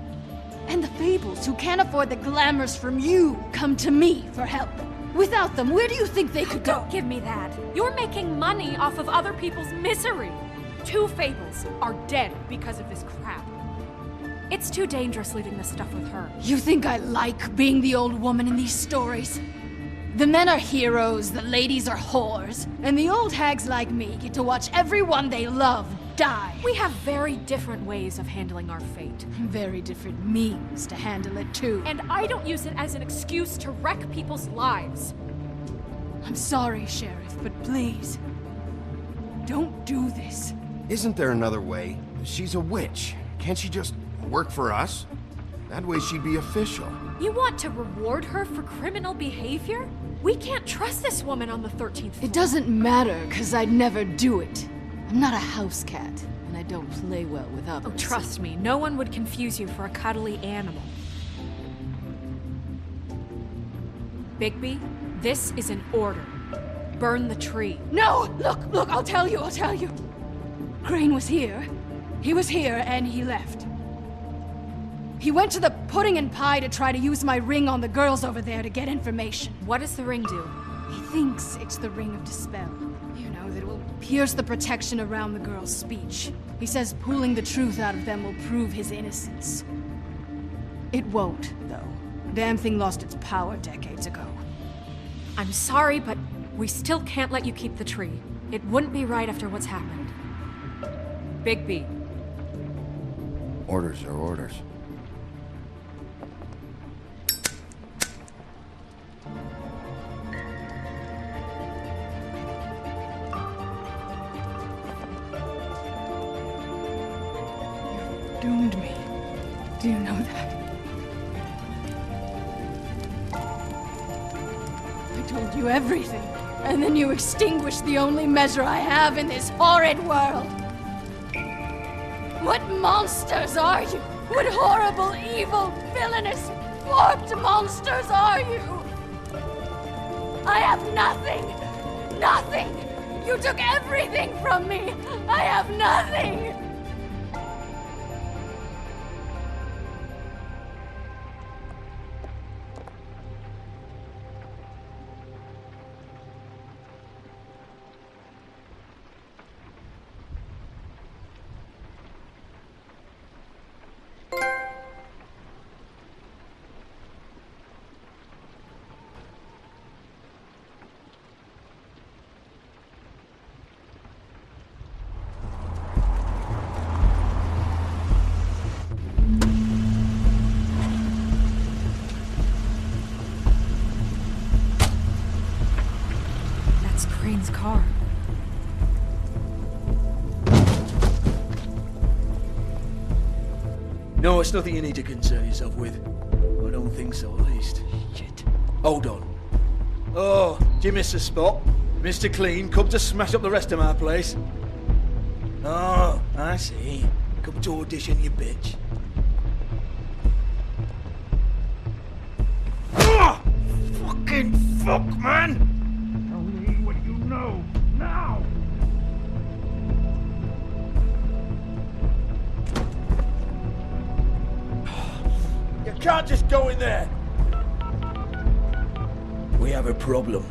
And the Fables, who can't afford the glamours from you, come to me for help. Without them, where do you think they could go? Don't give me that. You're making money off of other people's misery. 2 Fables are dead because of this crap. It's too dangerous leaving this stuff with her. You think I like being the old woman in these stories? The men are heroes, the ladies are whores, and the old hags like me get to watch everyone they love die. We have very different ways of handling our fate. Very different means to handle it, too. And I don't use it as an excuse to wreck people's lives. I'm sorry, Sheriff, but please, don't do this. Isn't there another way? She's a witch. Can't she just work for us? That way she'd be official. You want to reward her for criminal behavior? We can't trust this woman on the 13th floor. It doesn't matter, because I'd never do it. I'm not a house cat, and I don't play well with others. Oh, trust me, no one would confuse you for a cuddly animal. Bigby, this is an order. Burn the tree. No! Look, I'll tell you. Crane was here. He was here, and he left. He went to the pudding and pie to try to use my ring on the girls over there to get information. What does the ring do? He thinks it's the ring of dispel. You know, that it will pierce the protection around the girls' speech. He says pulling the truth out of them will prove his innocence. It won't, though. Damn thing lost its power decades ago. I'm sorry, but we still can't let you keep the tree. It wouldn't be right after what's happened. Bigby. Orders are orders. doomed me. Do you know that? I told you everything, and then you extinguished the only measure I have in this horrid world. What monsters are you? What horrible, evil, villainous, warped monsters are you? I have nothing! Nothing! You took everything from me! I have nothing! Car. No, it's nothing you need to concern yourself with. I don't think so, at least. Shit. Hold on. Oh, do you miss a spot? Mr. Clean, come to smash up the rest of my place. Oh, I see. Come to audition, you bitch. Oh! Fucking fuck, man! Tell me what you know, now! You can't just go in there! We have a problem.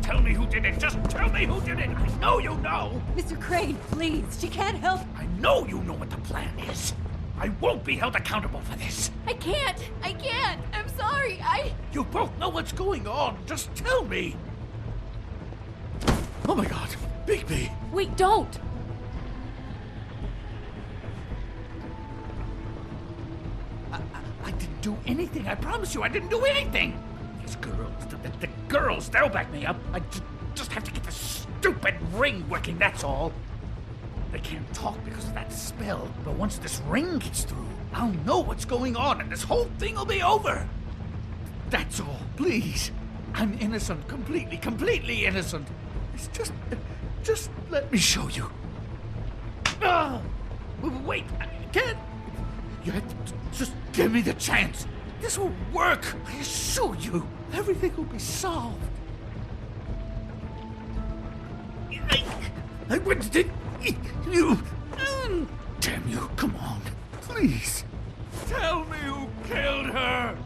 Tell me who did it! Just tell me who did it! I know you know! Mr. Crane, please, she can't help. I know you know what the plan is. I won't be held accountable for this. I can't! I'm sorry, You both know what's going on. Just tell me. Oh my God, Bigby! Wait, don't! I didn't do anything. I promise you, I didn't do anything. These girls, the girls, they'll back me up. I just have to get the stupid ring working, that's all. They can't talk because of that spell, but once this ring gets through, I'll know what's going on and this whole thing will be over. That's all, please. I'm innocent, completely innocent. It's just let me show you. Wait, I can't. You have to just give me the chance. This will work. I assure you, everything will be solved. I went to you. Damn you! Come on, please. Tell me who killed her.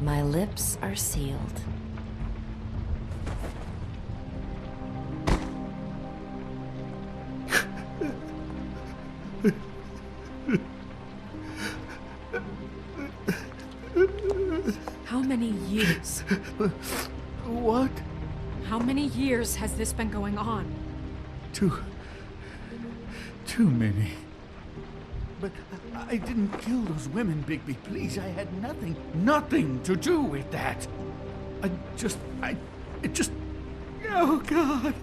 My lips are sealed. How many years? What? How many years has this been going on? Too many. But I didn't kill those women, Bigby. Please, I had nothing to do with that. It just... Oh, God.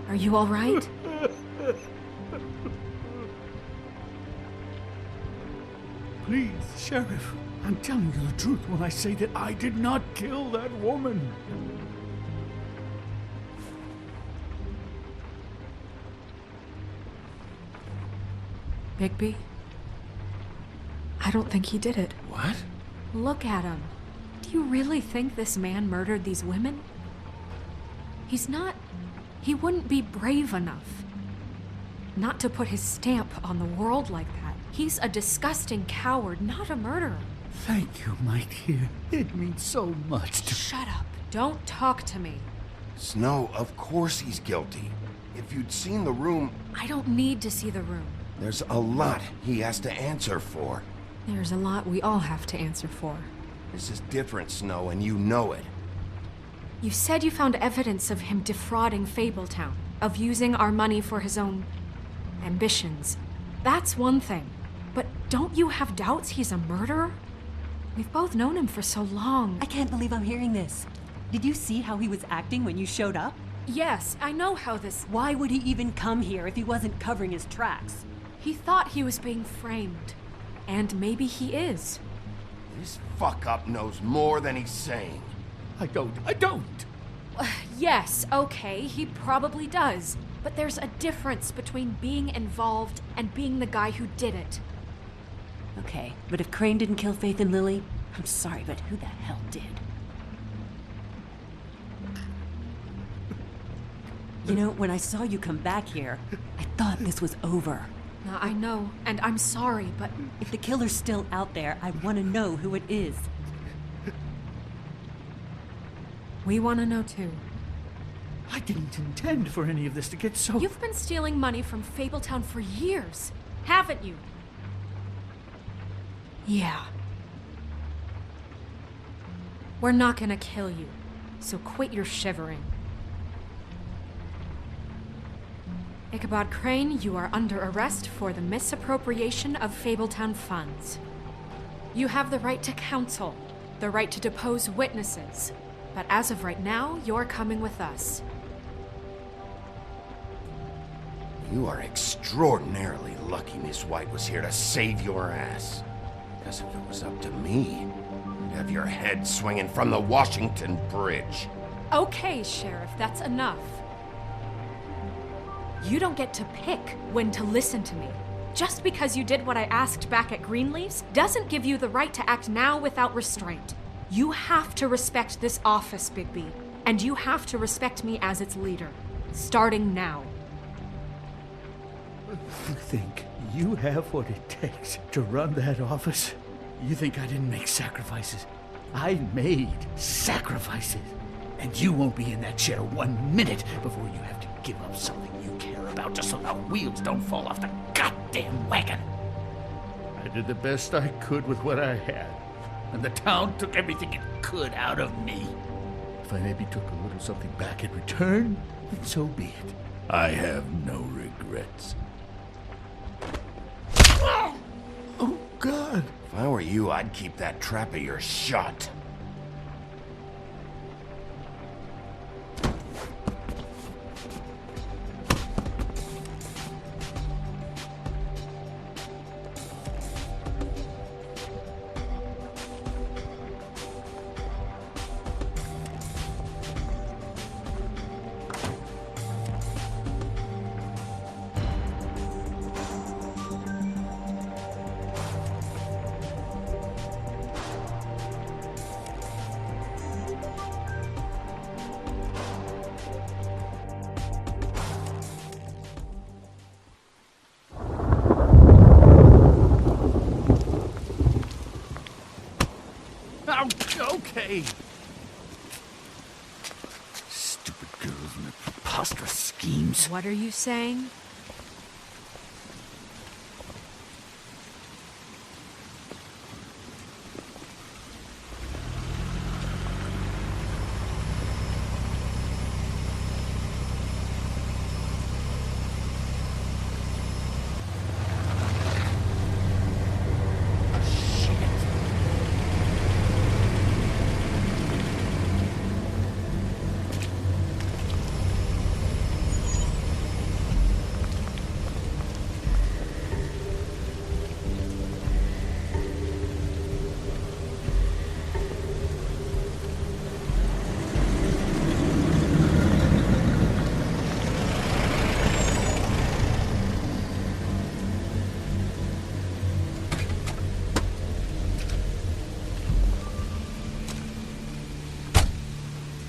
Are you all right? Please, Sheriff, I'm telling you the truth when I say that I did not kill that woman. Bigby? I don't think he did it. What? Look at him. Do you really think this man murdered these women? He's not... He wouldn't be brave enough. Not to put his stamp on the world like that. He's a disgusting coward, not a murderer. Thank you, my dear. It means so much to... Shut up. Don't talk to me. Snow, of course he's guilty. If you'd seen the room... I don't need to see the room. There's a lot he has to answer for. There's a lot we all have to answer for. This is different, Snow, and you know it. You said you found evidence of him defrauding Fabletown, of using our money for his own ambitions. That's one thing. But don't you have doubts he's a murderer? We've both known him for so long. I can't believe I'm hearing this. Did you see how he was acting when you showed up? Yes, I know how this... Why would he even come here if he wasn't covering his tracks? He thought he was being framed. And maybe he is. This fuck-up knows more than he's saying. I don't! Yes, okay, he probably does. But there's a difference between being involved and being the guy who did it. Okay, but if Crane didn't kill Faith and Lily, I'm sorry, but who the hell did? You know, when I saw you come back here, I thought this was over. I know, and I'm sorry, but... If the killer's still out there, I want to know who it is. We want to know too. I didn't intend for any of this to get so... You've been stealing money from Fabletown for years, haven't you? Yeah. We're not gonna kill you, so quit your shivering. Ichabod Crane, you are under arrest for the misappropriation of Fabletown funds. You have the right to counsel, the right to depose witnesses, but as of right now, you're coming with us. You are extraordinarily lucky Miss White was here to save your ass. Because if it was up to me, you'd have your head swinging from the Washington Bridge. Okay, Sheriff, that's enough. You don't get to pick when to listen to me. Just because you did what I asked back at Greenleaf's doesn't give you the right to act now without restraint. You have to respect this office, Bigby, and you have to respect me as its leader, starting now. You think you have what it takes to run that office? You think I didn't make sacrifices? I made sacrifices. And you won't be in that chair 1 minute before you have to give up something you care about just so the wheels don't fall off the goddamn wagon. I did the best I could with what I had, and the town took everything it could out of me. If I maybe took a little something back in return, then so be it. I have no regrets. Oh, God. If I were you, I'd keep that trap of yours shut. Okay. Stupid girls and their preposterous schemes. What are you saying?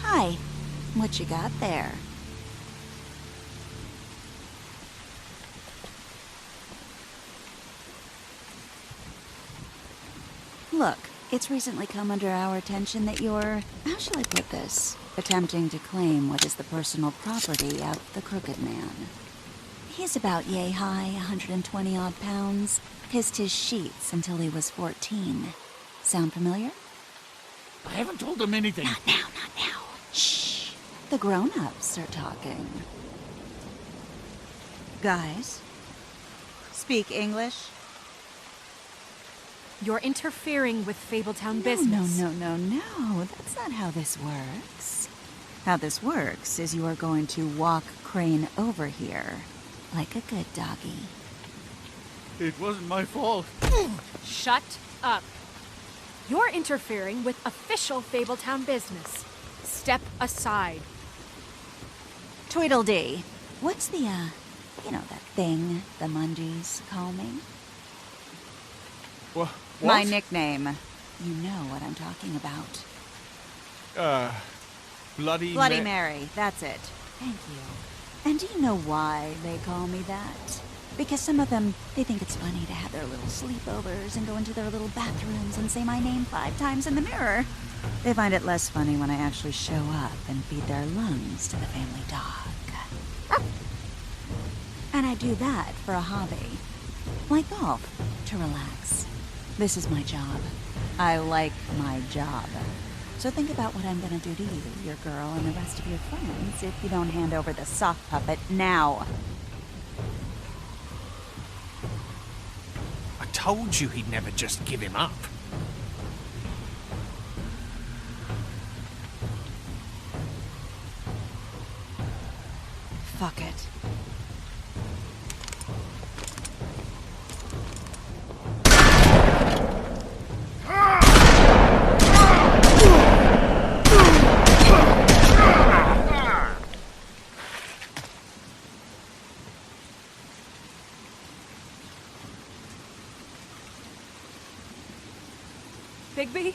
Hi. What you got there? Look, it's recently come under our attention that you're, how shall I put this, attempting to claim what is the personal property of the Crooked Man. He's about yay high, 120 odd pounds, pissed his sheets until he was 14. Sound familiar? I haven't told them anything. Not now. Shh. The grown-ups are talking. Guys, speak English? You're interfering with Fabletown business. No. That's not how this works. How this works is you are going to walk Crane over here, like a good doggy. It wasn't my fault. Shut up. You're interfering with official Fabletown business. Step aside. Tweedledee. What's the, you know, that thing the Mundies call me? What? My nickname. You know what I'm talking about. Bloody Mary, that's it. Thank you. And do you know why they call me that? Because some of them, they think it's funny to have their little sleepovers and go into their little bathrooms and say my name 5 times in the mirror. They find it less funny when I actually show up and feed their lungs to the family dog. And I do that for a hobby. Like golf, to relax. This is my job. I like my job. So think about what I'm gonna do to you, your girl, and the rest of your friends if you don't hand over the sock puppet now. I told you he'd never just give him up. Fuck it. Bigby?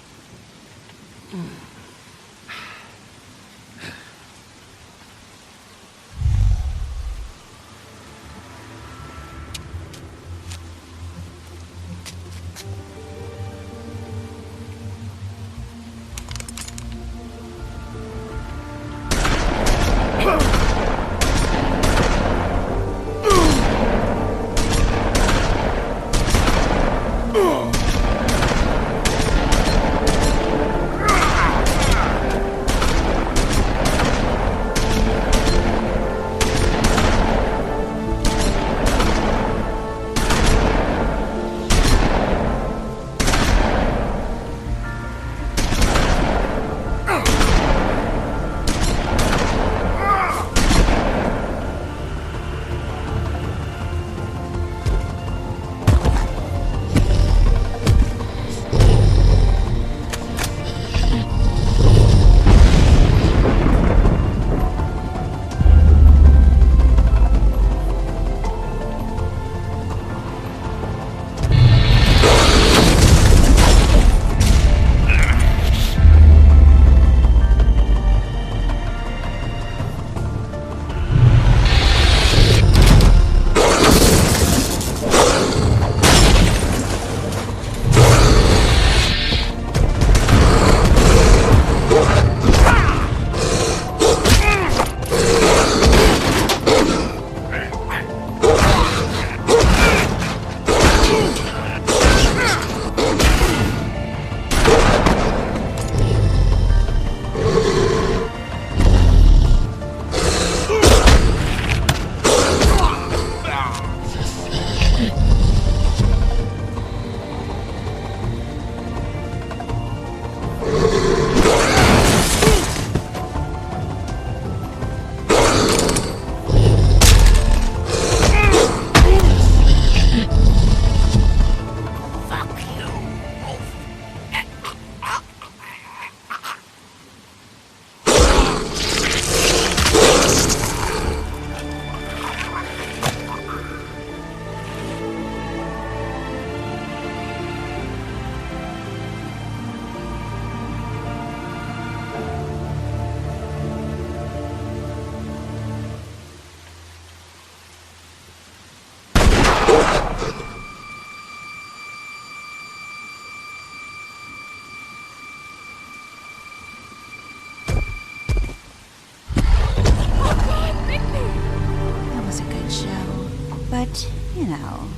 But, you know,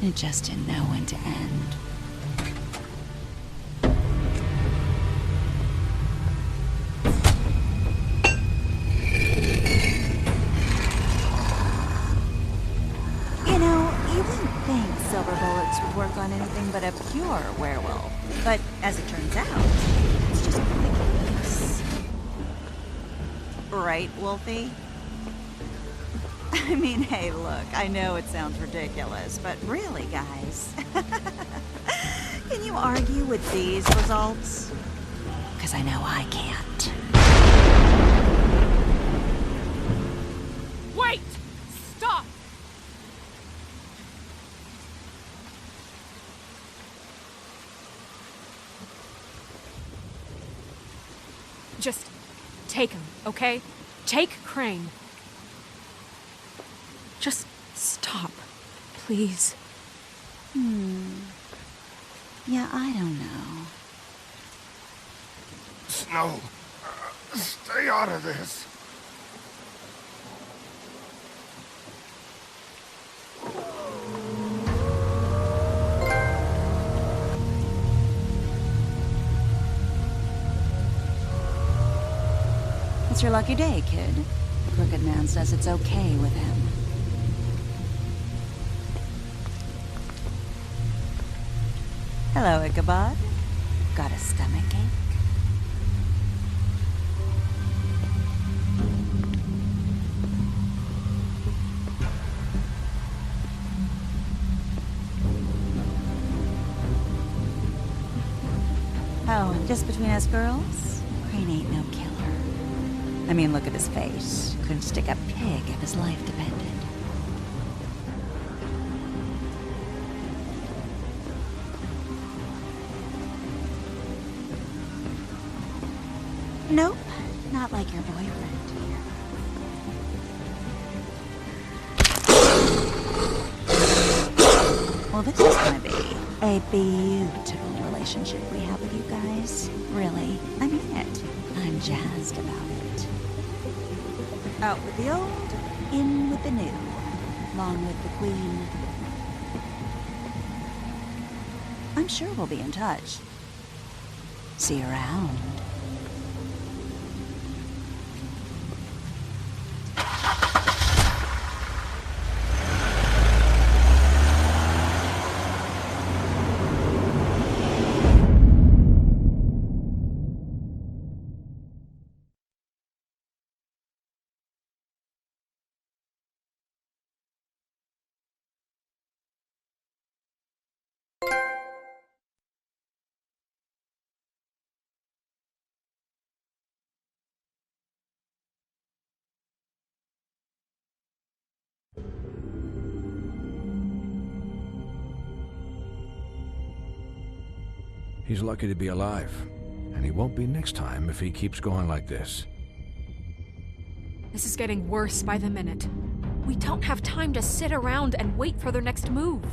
it just didn't know when to end. You know, you wouldn't think silver bullets would work on anything but a pure werewolf. But as it turns out, it's just pointless. Right, Wolfie? I mean, hey, look, I know it sounds ridiculous, but really, guys, can you argue with these results? Because I know I can't. Wait! Stop! Just take him, okay? Take Crane. Just stop, please. Yeah, I don't know. Snow, stay out of this. It's your lucky day, kid. The Crooked Man says it's okay with him. Hello, Ichabod. Got a stomachache? Oh, and just between us girls, Crane ain't no killer. I mean, look at his face. Couldn't stick a pig if his life depended. Nope, not like your boyfriend here. Well, this is gonna be a beautiful relationship we have with you guys. Really, I mean it. I'm jazzed about it. Out with the old, in with the new. Long with the queen. I'm sure we'll be in touch. See you around. He's lucky to be alive, and he won't be next time if he keeps going like this. This is getting worse by the minute. We don't have time to sit around and wait for their next move.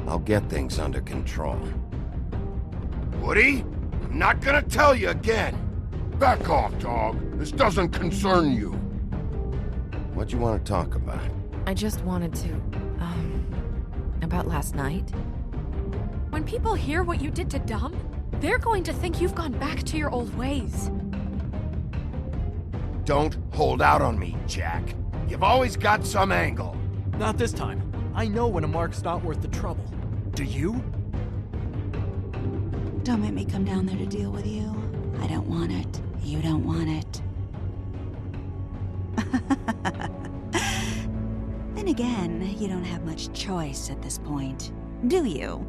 I'll get things under control. Woody, I'm not gonna tell you again. Back off, dog. This doesn't concern you. What you want to talk about? I just wanted to, about last night. When people hear what you did to Dom, they're going to think you've gone back to your old ways. Don't hold out on me, Jack. You've always got some angle. Not this time. I know when a mark's not worth the trouble. Do you? Don't make me come down there to deal with you. I don't want it. You don't want it. Then again, you don't have much choice at this point, do you?